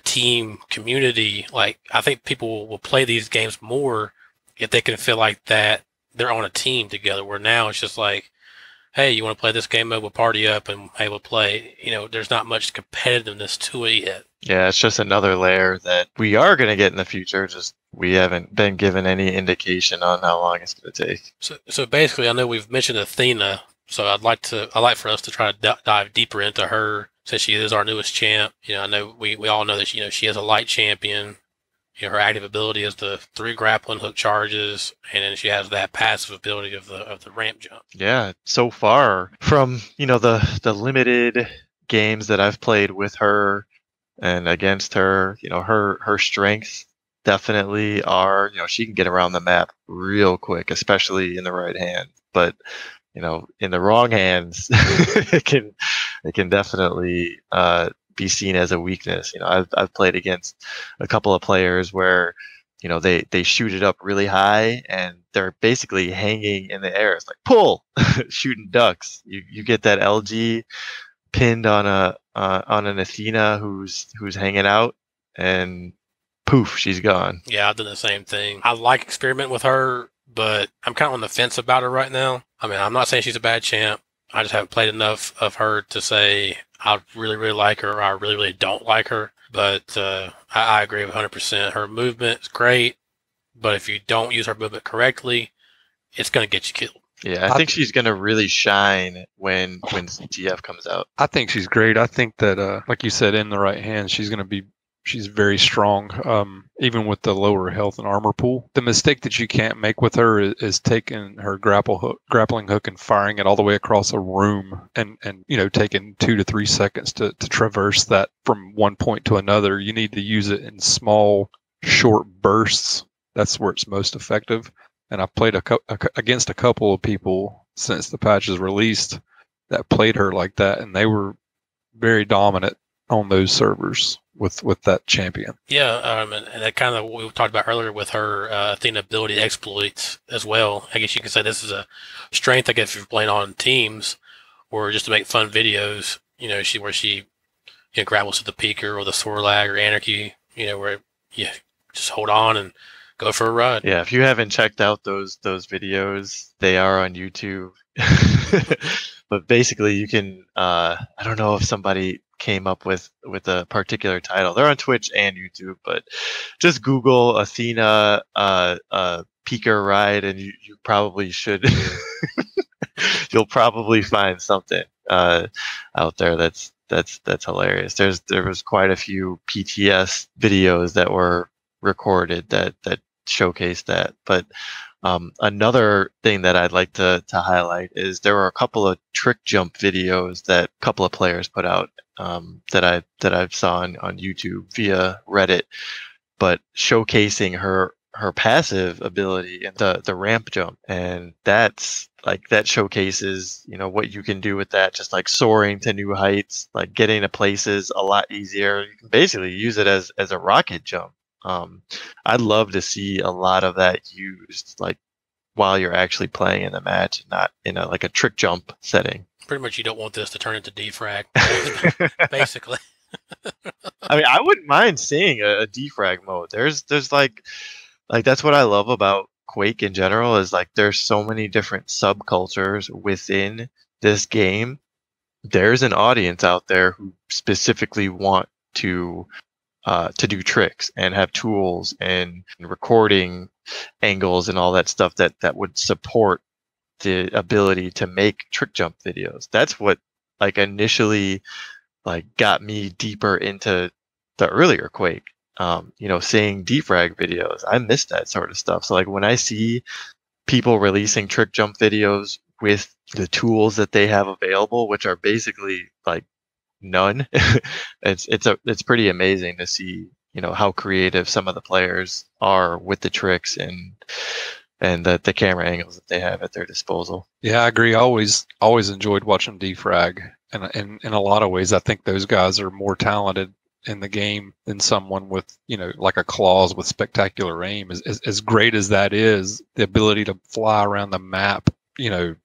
team community. Like, I think people will play these games more if they can feel like that they're on a team together, where now it's just like, hey, you want to play this game mode, we'll party up and hey, we'll play. There's not much competitiveness to it yet. Yeah, it's just another layer that we are going to get in the future. Just we haven't been given any indication on how long it's going to take. So basically, I know we've mentioned Athena, so I'd like for us to try to dive deeper into her, since she is our newest champ. I know we all know that she is a light champion. Her active ability is the 3 grappling hook charges, and then she has that passive ability of the ramp jump. Yeah, so far from the limited games that I've played with her and against her, her strengths definitely are, she can get around the map real quick, especially in the right hand. But in the wrong hands, it can definitely be seen as a weakness. I've played against a couple of players where they shoot it up really high and they're basically hanging in the air. It's like pull, shooting ducks. You get that LG pinned on an Athena who's hanging out, and poof, she's gone. Yeah, I've done the same thing. I like experimenting with her, but I'm kind of on the fence about her right now. I mean, I'm not saying she's a bad champ. I just haven't played enough of her to say I really, really like her or I really, really don't like her. But I agree with 100%. Her movement is great, but if you don't use her movement correctly, it's going to get you killed. Yeah, I think she's going to really shine when CTF comes out. I think she's great. I think that, like you said, in the right hands, she's very strong, even with the lower health and armor pool. The mistake that you can't make with her is taking her grappling hook and firing it all the way across a room and taking 2 to 3 seconds to traverse that from one point to another. You need to use it in small, short bursts. That's where it's most effective. And I've played against a couple of people since the patch is released that played her like that, and they were very dominant on those servers. with that champion. Yeah, and that kind of what we talked about earlier with her Athena ability exploits as well. I guess you could say this is a strength. I guess if you're playing on teams or just to make fun videos, she grapples to the Peaker or the Sorlag or Anarchy, where you just hold on and go for a ride. Yeah, if you haven't checked out those videos, they are on YouTube. But basically, you can. I don't know if somebody came up with a particular title. They're on Twitch and YouTube, but just Google Athena Peaker ride, and you probably should. You'll probably find something out there that's hilarious. There was quite a few PTS videos that were recorded that showcase that. But another thing that I'd like to highlight is there were a couple of trick jump videos that a couple of players put out that I saw on YouTube via Reddit, but showcasing her passive ability and the ramp jump, and that showcases what you can do with that, just like soaring to new heights, like getting to places a lot easier. You can basically use it as a rocket jump. I'd love to see a lot of that used, like while you're actually playing in the match, and not in a trick jump setting. Pretty much, you don't want this to turn into defrag, basically. I mean, I wouldn't mind seeing a defrag mode. There's like that's what I love about Quake in general, is like there's so many different subcultures within this game. There's an audience out there who specifically want to do tricks and have tools and recording angles and all that stuff that would support the ability to make trick jump videos. That's what initially got me deeper into the earlier Quake. Seeing defrag videos, I miss that sort of stuff. So when I see people releasing trick jump videos with the tools that they have available, which are basically none, it's pretty amazing to see how creative some of the players are with the tricks and the camera angles that they have at their disposal. Yeah, I agree. I always enjoyed watching defrag, and in a lot of ways, I think those guys are more talented in the game than someone with like a Claws with spectacular aim. As great as that is, the ability to fly around the map in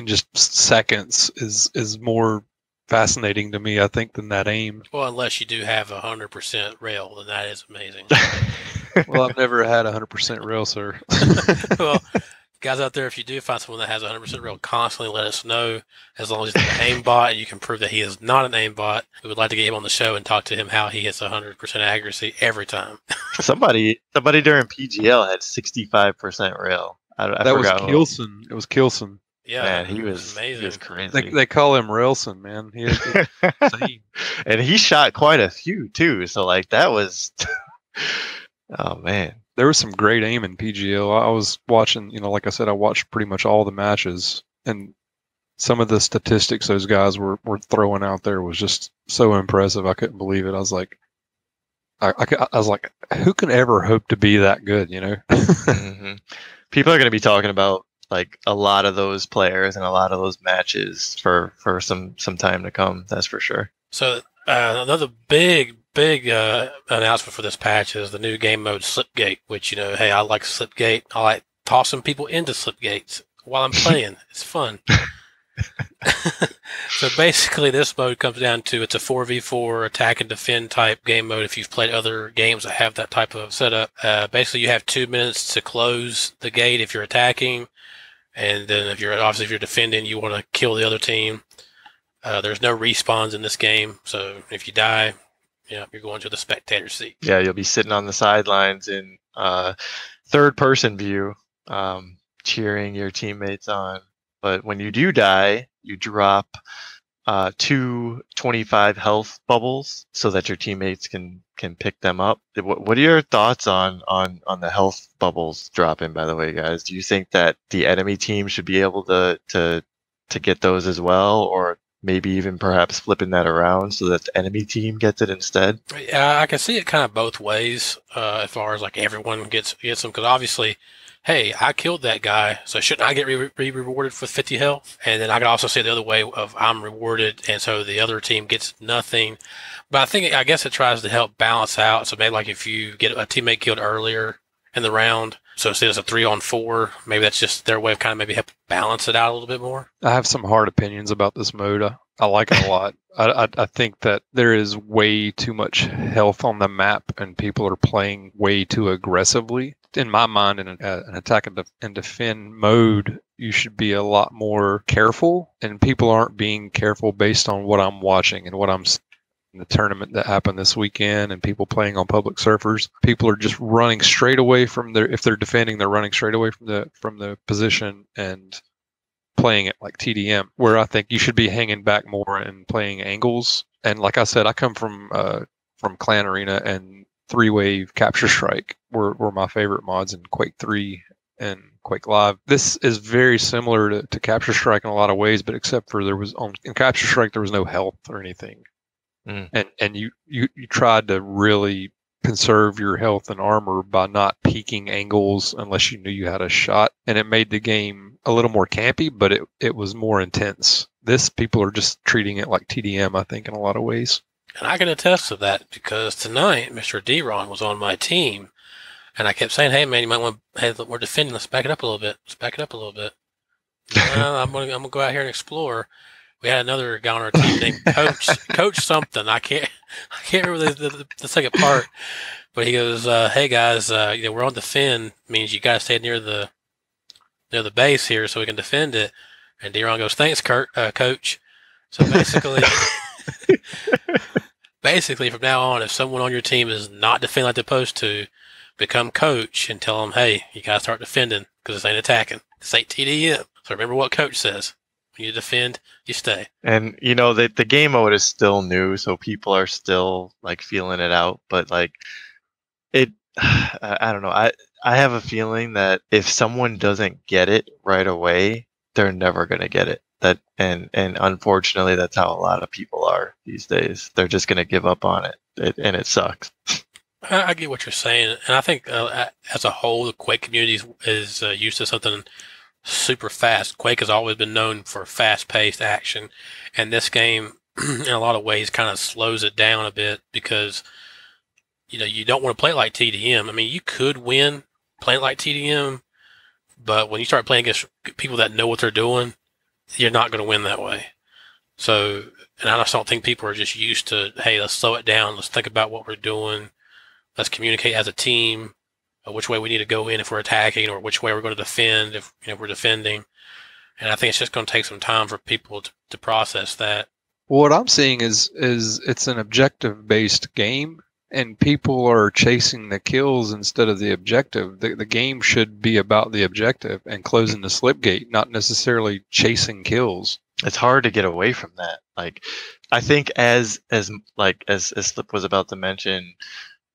just seconds is more fascinating to me, I think, than that aim. Well, unless you do have 100% rail, then that is amazing. Well, I've never had 100% rail, sir. Well, guys out there, if you do find someone that has 100% rail, constantly let us know. As long as he's an aimbot and you can prove that he is not an aimbot, we would like to get him on the show and talk to him how he hits 100% accuracy every time. Somebody during PGL had 65% rail. I that was forgot Kilson. It was Kilson. Yeah, man, he was amazing. He was crazy. They call him Railson, man. He is insane. And he shot quite a few too. So that was, oh man. There was some great aim in PGL. I was watching, like I said, I watched pretty much all the matches, and some of the statistics those guys were throwing out there was just so impressive. I couldn't believe it. I was like, I was like, who can ever hope to be that good? Mm-hmm. People are going to be talking about a lot of those players and a lot of those matches for some time to come. That's for sure. So another big announcement for this patch is the new game mode Slipgate, which, hey, I like Slipgate. I like tossing people into Slipgates while I'm playing. It's fun. So basically this mode comes down to, it's a 4v4 attack and defend type game mode. If you've played other games that have that type of setup, basically you have 2 minutes to close the gate if you're attacking. And then if you're defending, you want to kill the other team. There's no respawns in this game, so if you die, you're going to the spectator seat. Yeah, you'll be sitting on the sidelines in third-person view, cheering your teammates on. But when you do die, you drop 2 25 health bubbles so that your teammates can pick them up. What are your thoughts on the health bubbles dropping, by the way, guys? Do you think that the enemy team should be able to get those as well, or maybe even perhaps flipping that around so that the enemy team gets it instead? I can see it kind of both ways, as far as everyone gets them, because obviously hey, I killed that guy, so shouldn't I get rewarded with 50 health? And then I could also say the other way of I'm rewarded, and so the other team gets nothing. But I guess it tries to help balance out. So maybe like if you get a teammate killed earlier in the round, so instead it's a 3-on-4, maybe that's just their way of kind of maybe help balance it out a little bit more. I have some hard opinions about this mode. I like it a lot. I think that there is way too much health on the map, and people are playing way too aggressively. In my mind, in an attack and defend mode, you should be a lot more careful, and people aren't being careful based on what I'm watching and what I'm seeing in the tournament that happened this weekend, and people playing on public surfers. People are just running straight away from if they're defending, they're running straight away from the position and playing it like TDM, where I think you should be hanging back more and playing angles. And like I said, I come from Clan Arena, and 3-wave Capture Strike were my favorite mods in Quake 3 and Quake Live. This is very similar to Capture Strike in a lot of ways, but except for in Capture Strike there was no health or anything. And you tried to really conserve your health and armor by not peeking angles unless you knew you had a shot, and it made the game a little more campy, but it was more intense. This, people are just treating it like TDM, I think, in a lot of ways. And I can attest to that because tonight Mr. dRon was on my team, and I kept saying, "Hey man, you might want to, hey, we're defending. Let's back it up a little bit. Let's back it up a little bit. I'm gonna go out here and explore." We had another guy on our team named Coach something. I can't remember the second part, but he goes, "Hey guys, we're on defend. Means you got to stay near the base here so we can defend it." And dRon goes, "Thanks, Coach." So basically from now on, if someone on your team is not defending like they're supposed to, become Coach and tell them, "Hey, you got to start defending because this ain't attacking. This ain't TDM." So remember what Coach says. When you defend, you stay. And the game mode is still new, so people are still like feeling it out. But like I don't know. I have a feeling that if someone doesn't get it right away, they're never gonna get it. And unfortunately, that's how a lot of people are these days. They're just gonna give up on it, and it sucks. I get what you're saying, and I think as a whole, the Quake community is used to something super fast. Quake has always been known for fast-paced action, and this game, in a lot of ways, kind of slows it down a bit because you don't want to play like TDM. I mean, you could win playing like TDM, but when you start playing against people that know what they're doing, you're not going to win that way. So, and I just don't think people are just used to, hey, let's slow it down. Let's think about what we're doing. Let's communicate as a team. Which way we need to go in if we're attacking, or which way we're going to defend if we're defending. And I think it's just going to take some time for people to process that. What I'm seeing is it's an objective-based game, and people are chasing the kills instead of the objective. The game should be about the objective and closing the Slipgate, not necessarily chasing kills. It's hard to get away from that. Like, I think as Slip was about to mention,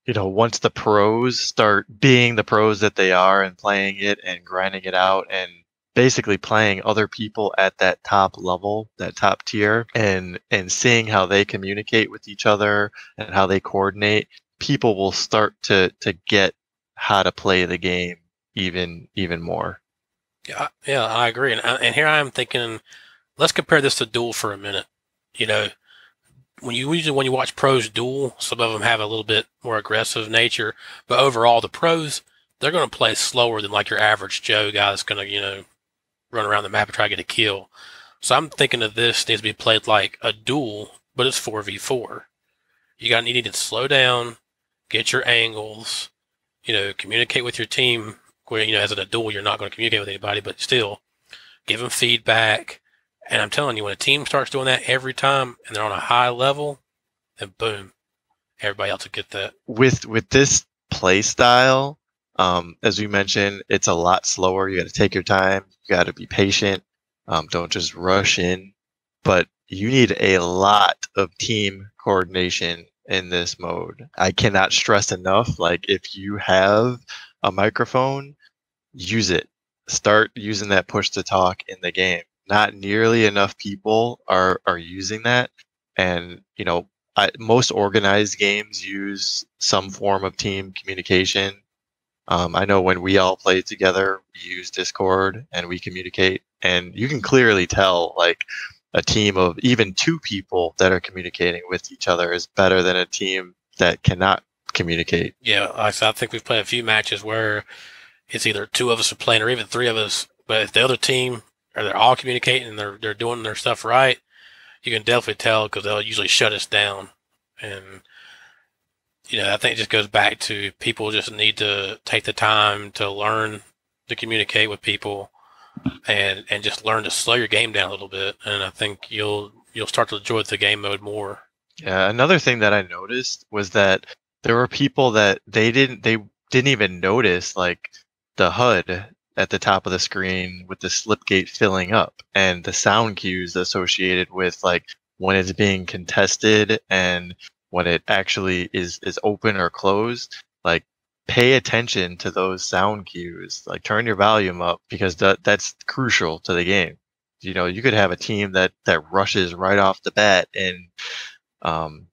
once the pros start being the pros that they are and playing it and grinding it out and basically playing other people at that top level, that top tier, and seeing how they communicate with each other and how they coordinate, people will start to get how to play the game even more. Yeah, I agree. And here I am thinking, let's compare this to Duel for a minute. When you watch pros duel, some of them have a little bit more aggressive nature, but overall the pros, they're going to play slower than like your average Joe guy that's going to run around the map and try to get a kill. So I'm thinking of this needs to be played like a duel, but it's 4v4. You need to slow down, get your angles, communicate with your team. Where as in a duel you're not going to communicate with anybody, but still give them feedback. And I'm telling you, when a team starts doing that every time and they're on a high level, then boom, everybody else will get that. With this play style, as we mentioned, it's a lot slower. You got to take your time. You got to be patient. Don't just rush in. But you need a lot of team coordination in this mode. I cannot stress enough, like, if you have a microphone, use it. Start using that push to talk in the game. Not nearly enough people are using that, and most organized games use some form of team communication, I know when we all play together, we use Discord and we communicate, and you can clearly tell like a team of even 2 people that are communicating with each other is better than a team that cannot communicate. Yeah, I think we've played a few matches where it's either 2 of us are playing or even 3 of us, but if the other team or they're all communicating and they're doing their stuff right, you can definitely tell because they'll usually shut us down. And I think it just goes back to people just need to take the time to learn to communicate with people and just learn to slow your game down a little bit. And I think you'll start to enjoy the game mode more. Yeah, another thing that I noticed was that there were people that they didn't even notice like the HUD at the top of the screen with the slipgate filling up and the sound cues associated with like when it's being contested and when it actually is open or closed. Like pay attention to those sound cues. Like turn your volume up because that's crucial to the game. You could have a team that rushes right off the bat, and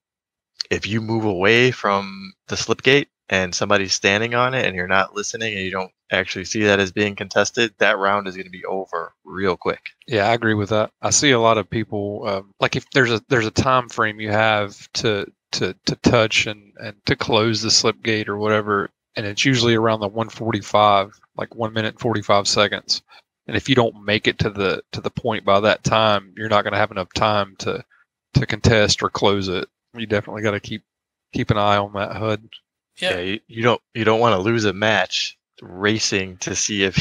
if you move away from the slipgate and somebody's standing on it and you're not listening and you don't actually see that as being contested, that round is going to be over real quick. Yeah, I agree with that. I see a lot of people like if there's a time frame you have to touch and to close the slipgate or whatever, and it's usually around the 1:45, like 1 minute and 45 seconds. And if you don't make it to the point by that time, you're not going to have enough time to contest or close it. You definitely got to keep an eye on that HUD. Yeah, you don't want to lose a match racing to see if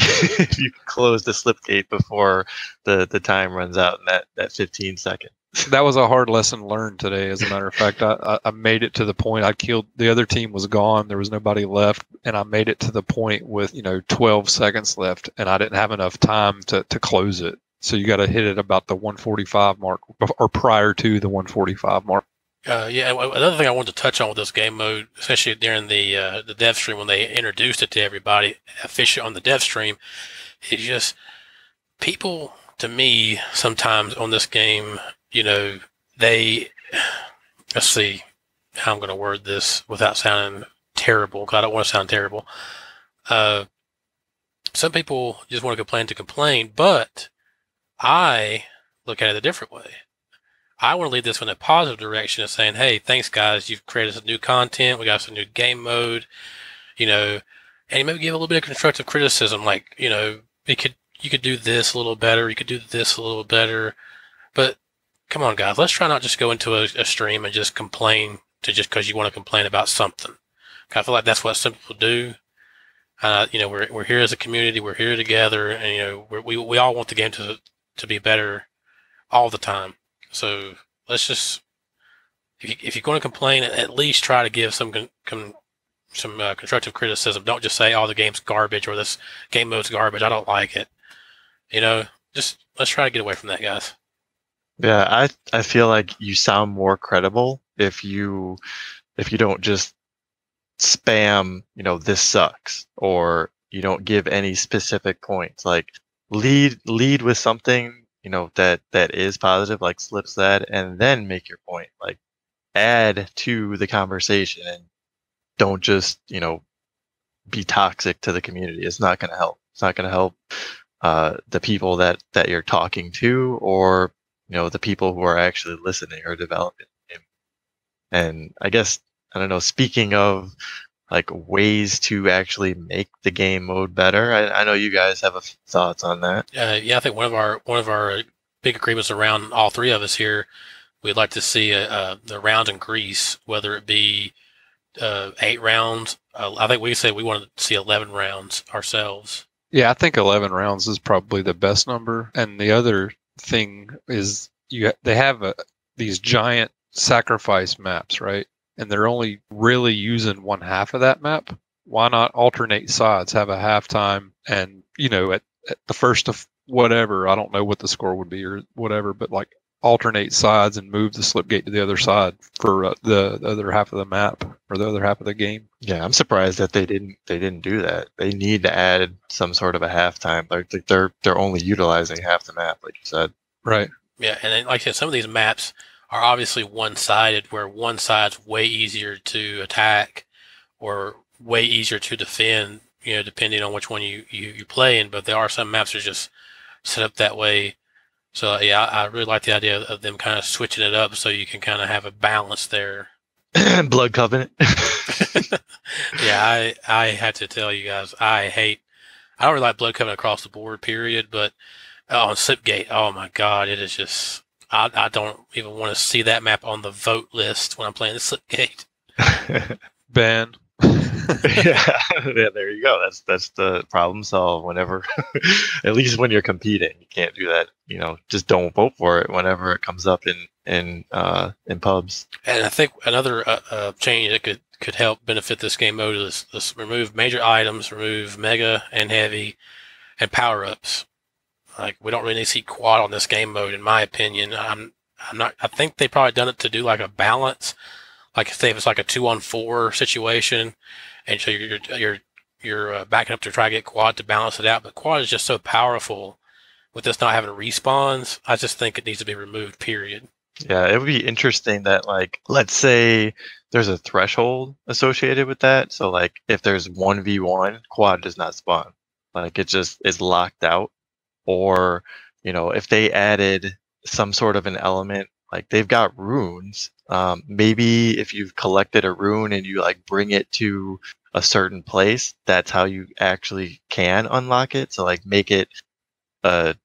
you can close the slipgate before the time runs out in that 15 seconds. That was a hard lesson learned today. As a matter of fact, I made it to the point. I killed the other team was gone. There was nobody left, and I made it to the point with 12 seconds left, and I didn't have enough time to close it. So you got to hit it about the 1:45 mark or prior to the 1:45 mark. Yeah, another thing I wanted to touch on with this game mode, especially during the dev stream when they introduced it to everybody officially on the dev stream, is just people, to me, sometimes on this game, let's see how I'm going to word this without sounding terrible, because I don't want to sound terrible. Some people just want to complain, but I look at it a different way. I want to lead this in a positive direction of saying, hey, thanks guys, you've created some new content, we got some new game mode, and maybe give a little bit of constructive criticism, like, you could do this a little better, you could do this a little better, but come on guys, let's try not just go into a stream and just complain just because you want to complain about something. I feel like that's what some people do. We're here as a community, we're here together, and we all want the game to be better all the time. So let's just, if you're going to complain, at least try to give some constructive criticism. Don't just say, "Oh, the game's garbage" or "This game mode's garbage. I don't like it." Just let's try to get away from that, guys. Yeah, I feel like you sound more credible if you don't just spam, this sucks, or you don't give any specific points. Like lead with something that is positive, like Slip said, and then make your point. Like add to the conversation and don't just be toxic to the community. It's not going to help. It's not going to help the people that you're talking to, or the people who are actually listening or developing the game. And I guess, I don't know, speaking of like ways to actually make the game mode better, I know you guys have a few thoughts on that. Yeah, I think one of our big agreements around all 3 of us here, we'd like to see the rounds increase, whether it be 8 rounds. I think we said we wanted to see 11 rounds ourselves. Yeah, I think 11 rounds is probably the best number. And the other thing is they have these giant sacrifice maps, right? And they're only really using one half of that map. Why not alternate sides, have a halftime, and at the first of whatever, I don't know what the score would be or whatever, but like alternate sides and move the slipgate to the other side for the other half of the map or the other half of the game. Yeah, I'm surprised that they didn't do that. They need to add some sort of a halftime. Like they're only utilizing half the map, like you said. Right. Yeah, and then, like I said, some of these maps are obviously one-sided, where one side's way easier to attack or way easier to defend, depending on which one you're playing. But there are some maps that are just set up that way. So yeah, I really like the idea of them kind of switching it up so you can kind of have a balance there. Blood Covenant. Yeah, I had to tell you guys, I don't really like Blood Covenant across the board, period. But on Slipgate, oh my God, it is just I don't even want to see that map on the vote list when I'm playing the Slipgate. Ban. Yeah, there you go. That's the problem solved. Whenever, at least when you're competing, you can't do that. Just don't vote for it whenever it comes up in pubs. And I think another change that could help benefit this game mode is remove major items, remove mega and heavy, and power ups. Like, we don't really need to see quad on this game mode, in my opinion. I'm not. I think they probably done it to do like a balance. Like, say if it's like a 2-on-4 situation, and so you're backing up to try to get quad to balance it out. But quad is just so powerful with this not having respawns. I just think it needs to be removed. Period. Yeah, it would be interesting that, like, let's say there's a threshold associated with that. So like if there's 1v1, quad does not spawn. Like, it just is locked out. Or if they added some sort of an element, like they've got runes. Maybe if you've collected a rune and you like bring it to a certain place, that's how you actually can unlock it. So like make it an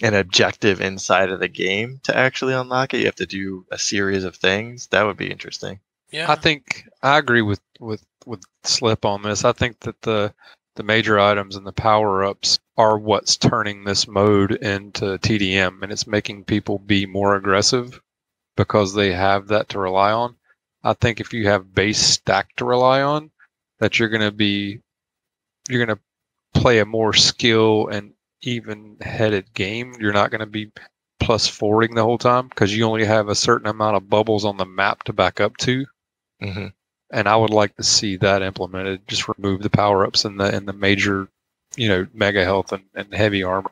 objective inside of the game to actually unlock it. You have to do a series of things. That would be interesting. Yeah, I think I agree with Slip on this. I think that the major items and the power ups are what's turning this mode into TDM, and it's making people be more aggressive because they have that to rely on. I think if you have base stack to rely on, that you're going to play a more skill and even-headed game. You're not going to be plus forwarding the whole time because you only have a certain amount of bubbles on the map to back up to. Mm-hmm. And I would like to see that implemented. Just remove the power-ups and the major, mega health and heavy armor.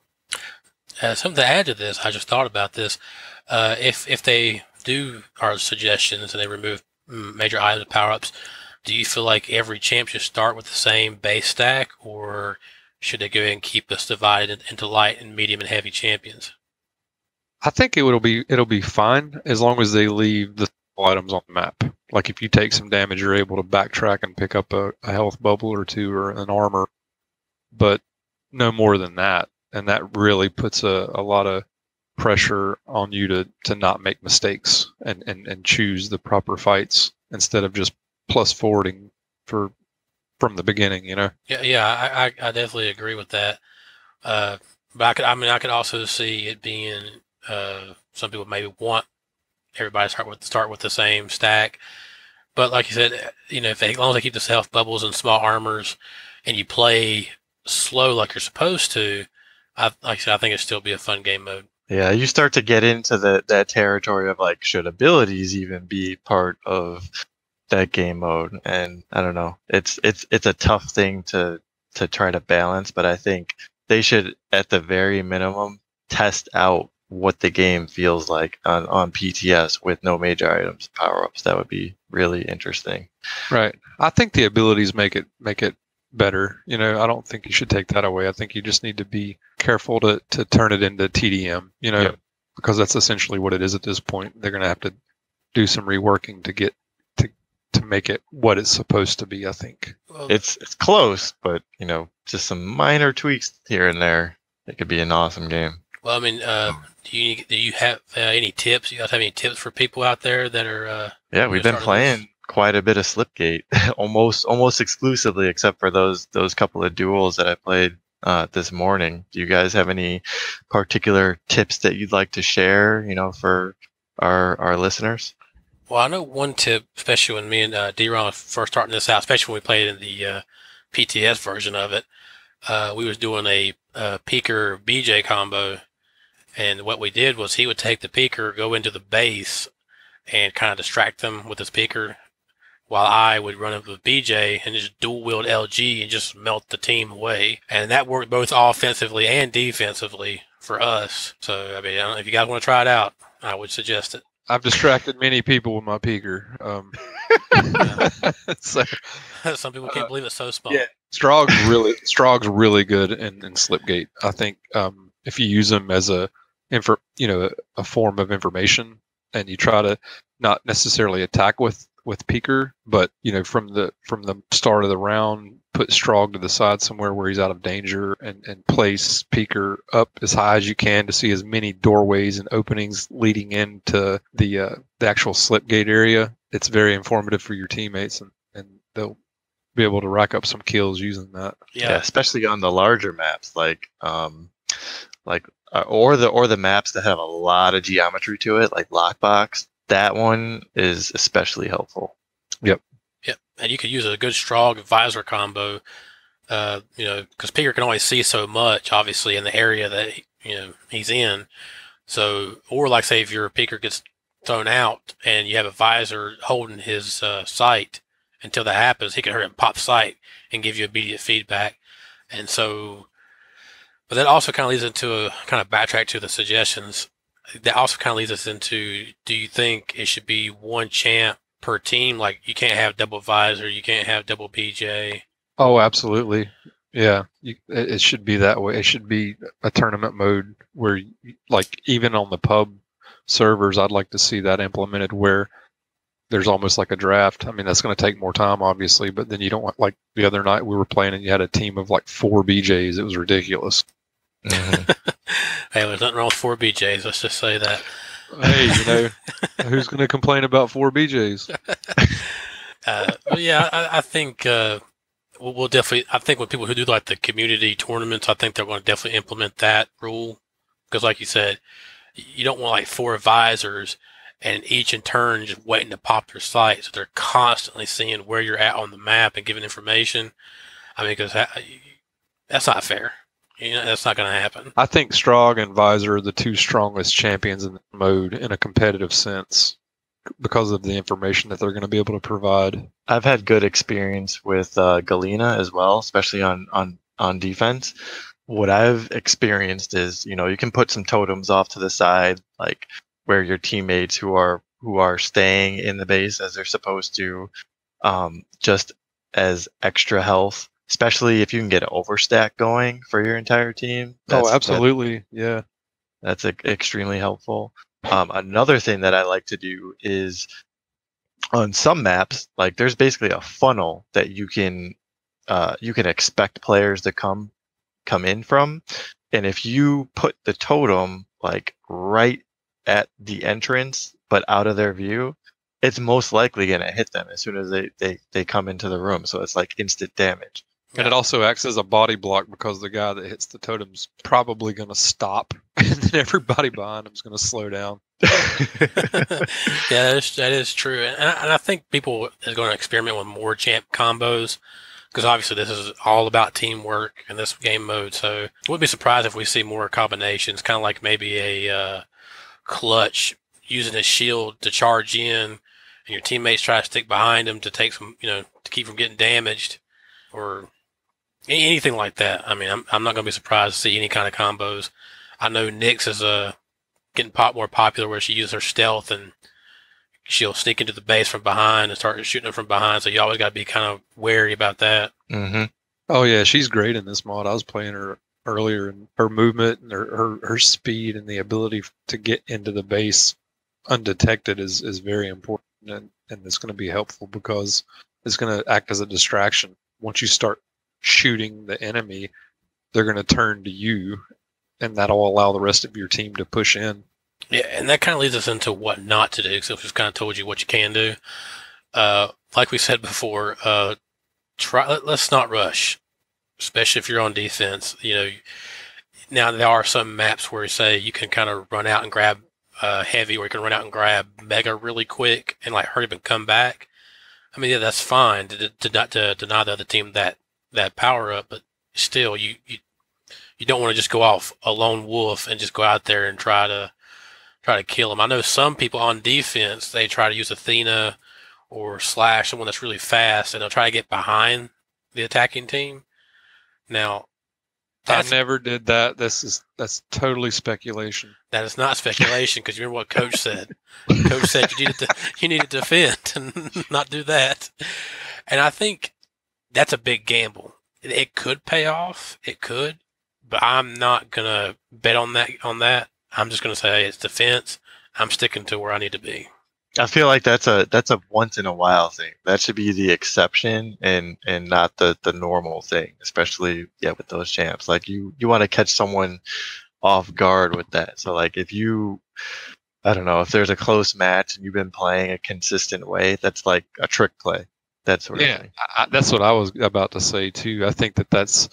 Something to add to this, I just thought about this. If they do our suggestions and they remove major items and power-ups, do you feel like every champ should start with the same base stack, or should they go ahead and keep us divided into light and medium and heavy champions? I think it'll be fine as long as they leave the items on the map. Like if you take some damage, you're able to backtrack and pick up a health bubble or two or an armor, but no more than that. And that really puts a lot of pressure on you to not make mistakes and choose the proper fights instead of just plus forwarding from the beginning, Yeah, I definitely agree with that. But I could also see it being some people maybe want everybody to start with the same stack. But like you said, as long as they keep the health bubbles and small armors, and you play slow like you're supposed to, like I said, I think it'd still be a fun game mode. Yeah, you start to get into that territory of like, should abilities even be part of that game mode? And I don't know. It's a tough thing to try to balance, but I think they should, at the very minimum, test out what the game feels like on PTS with no major items, power-ups. That would be really interesting. Right. I think the abilities make it better. I don't think you should take that away. I think you just need to be careful to turn it into TDM, Yep. because that's essentially what it is at this point. They're going to have to do some reworking to get to make it what it's supposed to be, I think. It's close, but just some minor tweaks here and there. It could be an awesome game. Well, I mean, do you have any tips? You guys have any tips for people out there that are? Yeah, we've been playing quite a bit of Slipgate, almost exclusively, except for those couple of duels that I played this morning. Do you guys have any particular tips that you'd like to share? For our listeners. Well, I know one tip, especially when me and dRon first starting this out, especially when we played in the PTS version of it. We was doing a Peeker BJ combo, and what we did was he would take the Peeker, go into the base, and kind of distract them with his Peeker, while I would run up with BJ and just dual wield LG and just melt the team away. And that worked both offensively and defensively for us. So, I mean, I don't know if you guys want to try it out, I would suggest it. I've distracted many people with my Peeker. So, some people can't believe it's so small. Yeah. Strog's really good in Slipgate. I think if you use him as a form of information, and you try to not necessarily attack with Peeker, but from the start of the round, put Strog to the side somewhere where he's out of danger, and place Peeker up as high as you can to see as many doorways and openings leading into the actual Slipgate area. It's very informative for your teammates, and they'll be able to rack up some kills using that. Yeah, especially on the larger maps, or the maps that have a lot of geometry to it, like Lockbox. That one is especially helpful. Yep. And you could use a good Strog visor combo, because Peeker can only see so much, obviously, in the area that he's in. So, or like say if your Peeker gets thrown out and you have a visor holding his sight until that happens, he can hurry up and pop sight and give you immediate feedback. And so, but that also kind of leads into a kind of backtrack to the suggestions. That also kind of leads us into, do you think it should be one champ per team? Like you can't have double visor, you can't have double BJ. Oh, absolutely. Yeah, it should be that way. It should be a tournament mode where, like, even on the pub servers, I'd like to see that implemented where there's almost like a draft. I mean, that's going to take more time, obviously, but then you don't want, like the other night we were playing and you had a team of like 4 BJs. It was ridiculous. Mm-hmm. Hey, there's nothing wrong with 4 BJs. Let's just say that. Hey, who's going to complain about 4 BJs? Yeah, I think we'll definitely. I think with people who do like the community tournaments, I think they're going to definitely implement that rule because, like you said, you don't want like 4 visors and each in turn just waiting to pop their sight, so they're constantly seeing where you're at on the map and giving information. I mean, because that's not fair. That's not going to happen. I think Strog and Visor are the 2 strongest champions in the mode in a competitive sense because of the information that they're going to be able to provide. I've had good experience with Galena as well, especially on defense. What I've experienced is, you can put some totems off to the side, like where your teammates who are staying in the base as they're supposed to, just as extra health. Especially if you can get an overstack going for your entire team. Absolutely. Yeah. That's extremely helpful. Another thing that I like to do is on some maps, like there's basically a funnel that you can expect players to come in from. And if you put the totem like right at the entrance, but out of their view, it's most likely going to hit them as soon as they come into the room. So it's like instant damage. And it also acts as a body block because the guy that hits the totem's probably going to stop, and then everybody behind him is going to slow down. Yeah, that is true. And I think people are going to experiment with more champ combos because obviously this is all about teamwork in this game mode. So I wouldn't be surprised if we see more combinations, kind of like maybe a clutch using a shield to charge in, and your teammates try to stick behind him to take some, to keep from getting damaged, or anything like that. I mean, I'm not going to be surprised to see any kind of combos. I know Nyx is getting more popular where she uses her stealth and she'll sneak into the base from behind and start shooting them from behind. So you always got to be kind of wary about that. Mm-hmm. Oh yeah, she's great in this mod. I was playing her earlier, and her movement and her speed and the ability to get into the base undetected is very important, and it's going to be helpful because it's going to act as a distraction. Once you start shooting the enemy, they're going to turn to you, and that'll allow the rest of your team to push in. Yeah, and that kind of leads us into what not to do, because we've kind of told you what you can do. Like we said before, let's not rush, especially if you're on defense. Now there are some maps where say you can kind of run out and grab heavy, or you can run out and grab mega really quick and like hurry up and come back. I mean, yeah, that's fine to not to deny the other team that power up, but still, you don't want to just go off a lone wolf and just go out there and try to kill them. I know some people on defense, they try to use Athena or Slash, someone that's really fast, and they'll try to get behind the attacking team. Now, I never did that. That's totally speculation. That is not speculation, because you remember what Coach said. Coach said you needed to defend and not do that. And I think that's a big gamble. It could pay off. It could, but I'm not gonna bet on that. I'm just gonna say it's defense. I'm sticking to where I need to be. I feel like that's a once in a while thing. That should be the exception and not the normal thing, especially with those champs. Like you want to catch someone off guard with that. So like if you I don't know, if there's a close match and you've been playing a consistent way, that's like a trick play. That sort of thing. That's what I was about to say too. I think that's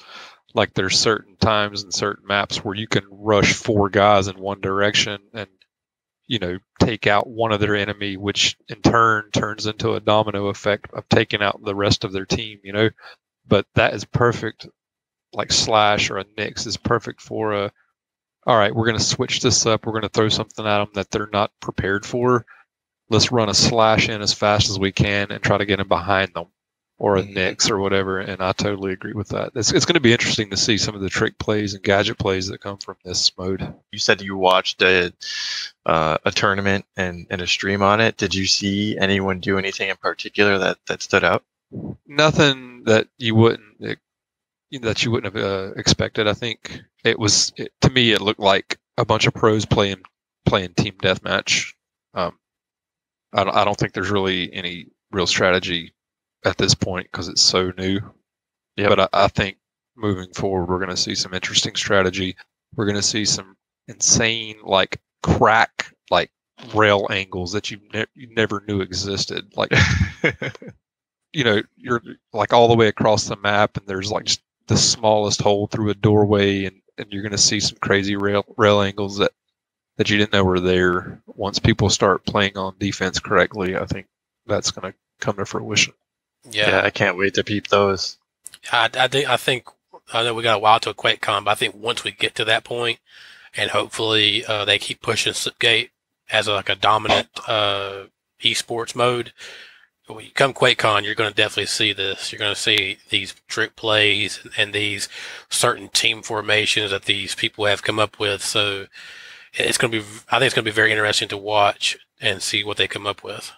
like there's certain times and certain maps where you can rush 4 guys in one direction and take out one of their enemy, which in turn turns into a domino effect of taking out the rest of their team, But that is perfect, like Slash or a Nyx is perfect for all right, we're going to switch this up. We're going to throw something at them that they're not prepared for. Let's run a Slash in as fast as we can and try to get them behind them, or a Nyx or whatever. And I totally agree with that. It's going to be interesting to see some of the trick plays and gadget plays that come from this mode. You said you watched a tournament and a stream on it. Did you see anyone do anything in particular that stood out? Nothing that you wouldn't have expected. I think to me it looked like a bunch of pros playing team deathmatch. I don't think there's really any real strategy at this point because it's so new. Yeah, but I think moving forward we're going to see some interesting strategy. We're going to see some insane like crack like rail angles that you never knew existed. Like you're like all the way across the map and there's like just the smallest hole through a doorway and you're going to see some crazy rail angles that you didn't know were there. Once people start playing on defense correctly, I think that's going to come to fruition. Yeah, I can't wait to peep those. I know we got a while to a QuakeCon, but I think once we get to that point, and hopefully they keep pushing Slipgate as like a dominant esports mode, when you come QuakeCon, you're going to definitely see this. You're going to see these trick plays and these certain team formations that these people have come up with. So I think it's going to be very interesting to watch and see what they come up with.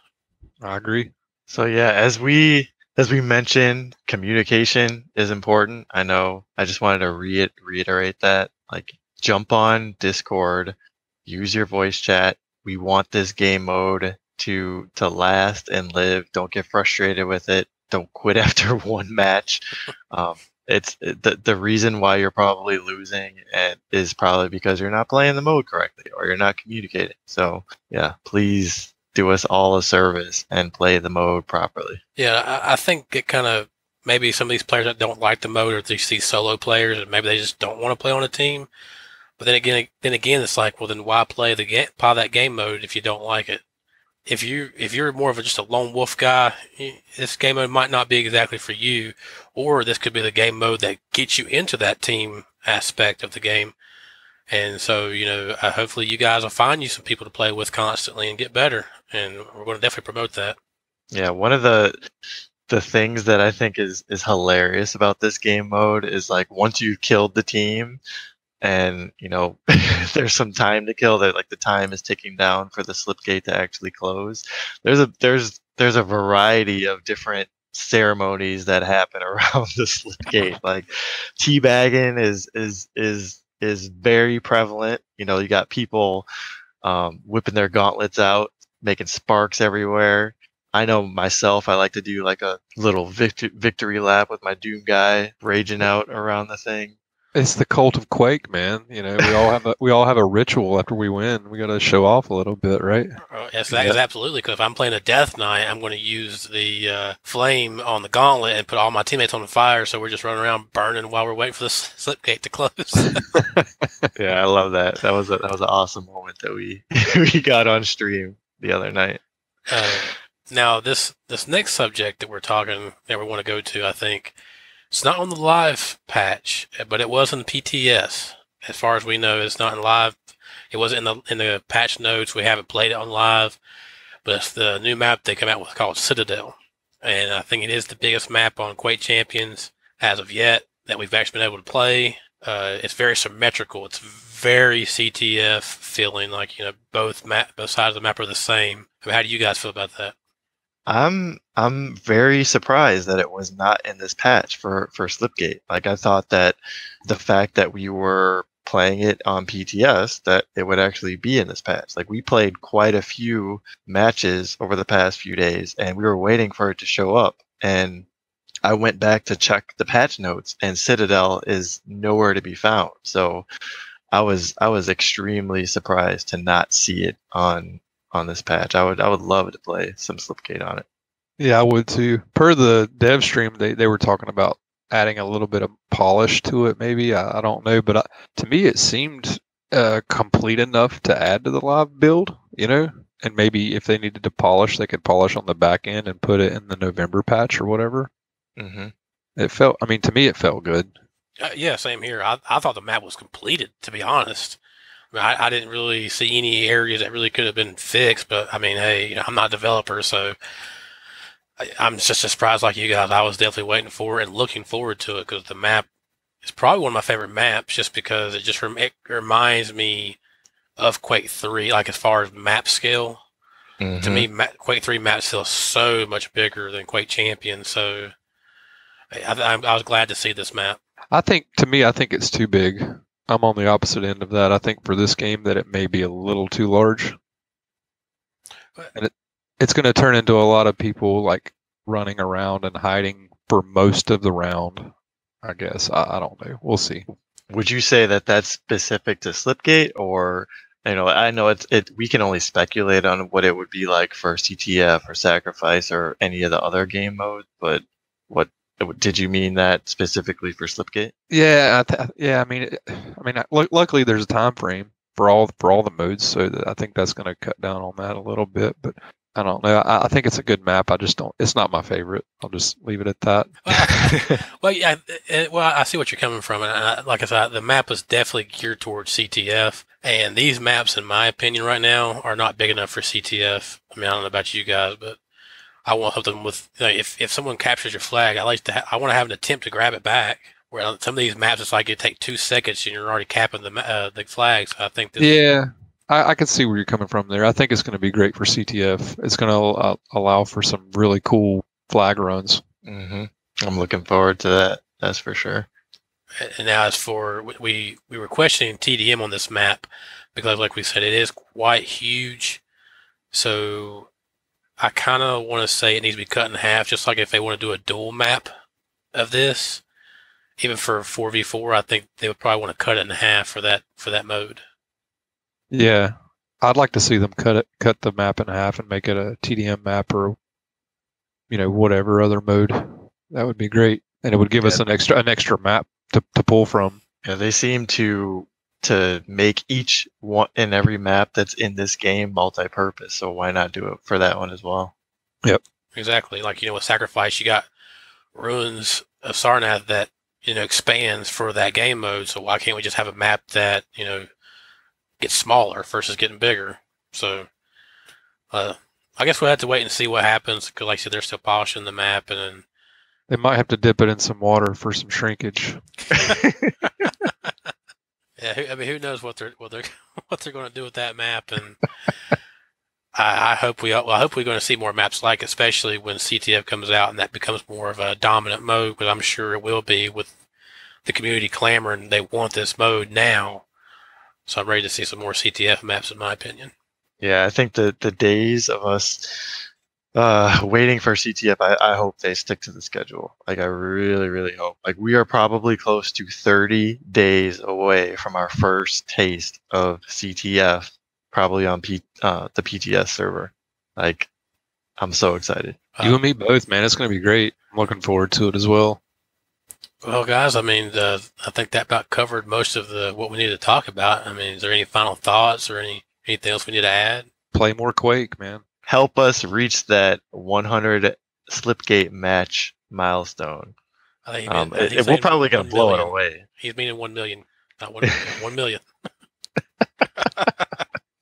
I agree. So yeah, as we mentioned, communication is important. I know. I just wanted to reiterate that. Like, jump on Discord, use your voice chat. We want this game mode to last and live. Don't get frustrated with it. Don't quit after one match. It's the reason why you're probably losing is probably because you're not playing the mode correctly or you're not communicating. So yeah, please do us all a service and play the mode properly. Yeah, I think it kind of maybe some of these players that don't like the mode or these solo players, and maybe they just don't want to play on a team. But then again, it's like, well, then why play that game mode if you don't like it? If you're more of just a lone wolf guy, this game mode might not be exactly for you, or this could be the game mode that gets you into that team aspect of the game. And so, hopefully you guys will find you some people to play with constantly and get better. And we're going to definitely promote that. Yeah, one of the things that I think is hilarious about this game mode is like once you've killed the team, and there's some time to kill, that like the time is ticking down for the Slipgate to actually close. There's a variety of different ceremonies that happen around the Slipgate. Like teabagging is very prevalent. You got people whipping their gauntlets out, making sparks everywhere. I know myself, I like to do like a little victory lap with my Doom guy raging out around the thing. It's the cult of Quake, man. We all have a ritual after we win. We got to show off a little bit, right? Yes, absolutely. Because if I'm playing a Death Knight, I'm going to use the flame on the gauntlet and put all my teammates on fire. So we're just running around burning while we're waiting for the Slipgate to close. Yeah, I love that. That was an awesome moment that we got on stream the other night. Now this next subject that we want to go to, I think. It's not on the live patch, but it was in the PTS. As far as we know, it's not in live. It wasn't in the patch notes. We haven't played it on live, but it's the new map they come out with called Citadel, and I think it is the biggest map on Quake Champions as of yet that we've actually been able to play. It's very symmetrical. It's very CTF feeling, like both sides of the map are the same. How do you guys feel about that? I'm very surprised that it was not in this patch for Slipgate. Like I thought that the fact that we were playing it on PTS that it would actually be in this patch. Like we played quite a few matches over the past few days and we were waiting for it to show up, and I went back to check the patch notes and Citadel is nowhere to be found. So I was extremely surprised to not see it on this patch. I would love to play some Slipgate on it. Yeah, I would too. Per the dev stream, they were talking about adding a little bit of polish to it. Maybe I don't know, but to me it seemed complete enough to add to the live build. You know, and maybe if they needed to polish, they could polish on the back end and put it in the November patch or whatever. Mm-hmm. It felt. I mean, to me, it felt good. Yeah, same here. I thought the map was completed, to be honest. I mean, I didn't really see any areas that really could have been fixed, but I mean, hey, I'm not a developer, so I'm just as surprised like you guys. I was definitely waiting for it and looking forward to it because the map is probably one of my favorite maps just because it reminds me of Quake 3, like as far as map scale. Mm-hmm. To me, Quake 3 maps feel so much bigger than Quake Champion, so I was glad to see this map. I think it's too big. I'm on the opposite end of that. I think for this game that it may be a little too large. And it's going to turn into a lot of people like running around and hiding for most of the round, I guess. I don't know. We'll see. Would you say that that's specific to Slipgate, or I know we can only speculate on what it would be like for CTF or Sacrifice or any of the other game modes, but what did you mean that specifically for Slipgate? Yeah, I mean, luckily there's a time frame for all the modes, so I think that's going to cut down on that a little bit. But I don't know. I think it's a good map. I just don't. It's not my favorite. I'll just leave it at that. Well, yeah. Well, I see what you're coming from, and like I said, the map was definitely geared towards CTF. And these maps, in my opinion, right now, are not big enough for CTF. I mean, I don't know about you guys, but I want to help them with. If someone captures your flag, I want to have an attempt to grab it back. Where on some of these maps, it's like it take 2 seconds and you're already capping the flags. So I think this. Yeah. I can see where you're coming from there. I think it's going to be great for CTF. It's going to allow for some really cool flag runs. Mm-hmm. I'm looking forward to that. That's for sure. And now as for, we were questioning TDM on this map because, like we said, it is quite huge. So I kind of want to say it needs to be cut in half, just like if they want to do a dual map of this. Even for 4v4, I think they would probably want to cut it in half for that mode. Yeah, I'd like to see them cut the map in half and make it a TDM map or, whatever other mode. That would be great, and it would give us an extra map to pull from. Yeah, they seem to make each one and every map that's in this game multi-purpose. So why not do it for that one as well? Yep, exactly. Like with Sacrifice, you got Ruins of Sarnath that expands for that game mode. So why can't we just have a map that gets smaller versus getting bigger? So I guess we'll have to wait and see what happens because, like I said, they're still polishing the map, and then they might have to dip it in some water for some shrinkage. Yeah, I mean, who knows what they're going to do with that map? And I hope we're going to see more maps like, especially when CTF comes out and that becomes more of a dominant mode. Because I'm sure it will be with the community clamoring they want this mode now. So I'm ready to see some more CTF maps, in my opinion. Yeah, I think the days of us waiting for CTF, I hope they stick to the schedule. Like, I really, really hope. Like, we are probably close to 30 days away from our first taste of CTF, probably on the PTS server. Like, I'm so excited. You and me both, man. It's going to be great. I'm looking forward to it as well. Well, guys, I mean, I think that about covered most of what we need to talk about. I mean, is there any final thoughts or anything else we need to add? Play more Quake, man. Help us reach that 100 Slipgate match milestone. We're probably going to blow it away. He's meaning 1 million, not 1 million. 1 million.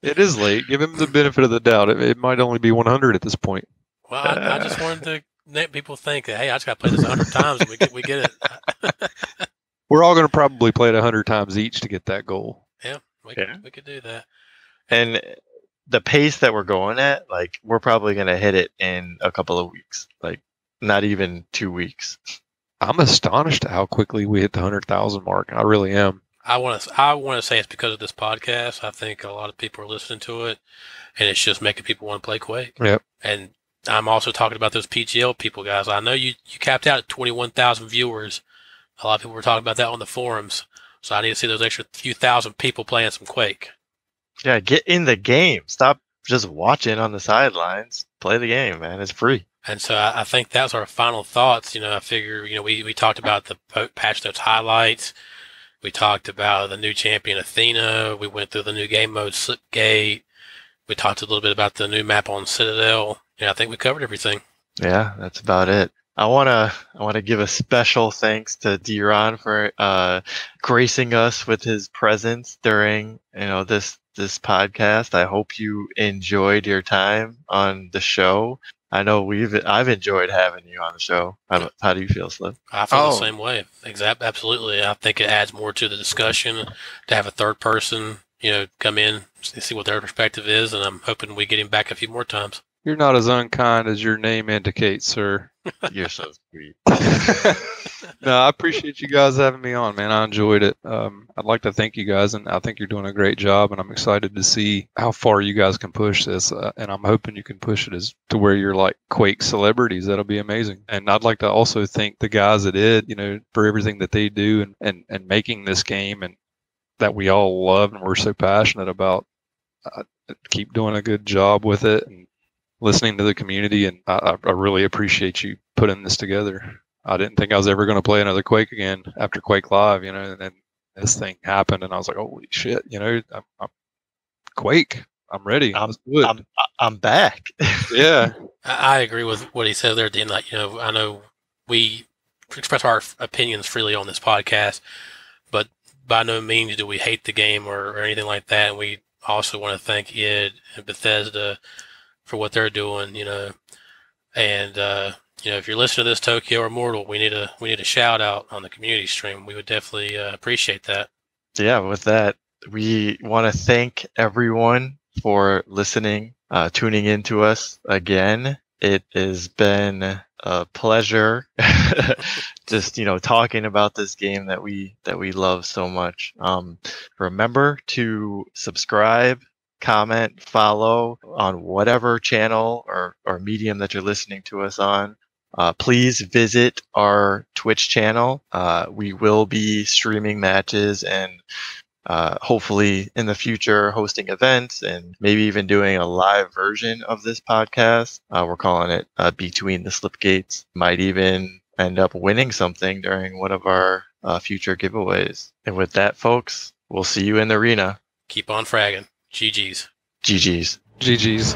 It is late. Give him the benefit of the doubt. It might only be 100 at this point. Well, I just wanted to make people think that, hey, I just got to play this 100 times and we get it. We're all going to probably play it 100 times each to get that goal. Yeah, we could do that. And the pace that we're going at, like we're probably gonna hit it in a couple of weeks, like not even 2 weeks. I'm astonished at how quickly we hit the 100,000 mark. I really am. I want to say it's because of this podcast. I think a lot of people are listening to it, and it's just making people want to play Quake. Yep. And I'm also talking about those PGL people, guys. I know you capped out at 21,000 viewers. A lot of people were talking about that on the forums. So I need to see those extra few thousand people playing some Quake. Yeah, get in the game. Stop just watching on the sidelines. Play the game, man. It's free. And so I think that's our final thoughts. I figure, we talked about the patch notes highlights. We talked about the new champion Athena. We went through the new game mode Slipgate. We talked a little bit about the new map on Citadel. I think we covered everything. Yeah, that's about it. I wanna give a special thanks to dRon for gracing us with his presence during this podcast. I hope you enjoyed your time on the show. I know I've enjoyed having you on the show. How do you feel, Slip? I feel the same way. Absolutely. I think it adds more to the discussion to have a third person, come in and see what their perspective is, and I'm hoping we get him back a few more times. You're not as unkind as your name indicates, sir. You're so sweet. No, I appreciate you guys having me on, man. I enjoyed it. I'd like to thank you guys, and I think you're doing a great job, and I'm excited to see how far you guys can push this, and I'm hoping you can push it to where you're like Quake celebrities. That'll be amazing. And I'd like to also thank the guys at id, for everything that they do and making this game and that we all love and we're so passionate about. Keep doing a good job with it and listening to the community, and I really appreciate you putting this together. I didn't think I was ever going to play another Quake again after Quake Live, and then this thing happened, and I was like, holy shit, I'm Quake. I'm ready. I'm back. Yeah. I agree with what he said there at the end. Like, I know we express our opinions freely on this podcast, but by no means do we hate the game or anything like that. And we also want to thank id and Bethesda for what they're doing, and if you're listening to this, Tokyo or Mortal, we need a shout out on the community stream. We would definitely appreciate that. Yeah, with that, we want to thank everyone for listening, tuning in to us again. It has been a pleasure just talking about this game that we love so much. Remember to subscribe, comment, follow on whatever channel or medium that you're listening to us on. Please visit our Twitch channel. We will be streaming matches and hopefully in the future hosting events and maybe even doing a live version of this podcast. We're calling it Between the Slipgates. Might even end up winning something during one of our future giveaways. And with that, folks, we'll see you in the arena. Keep on fragging. GG's. GG's. GG's.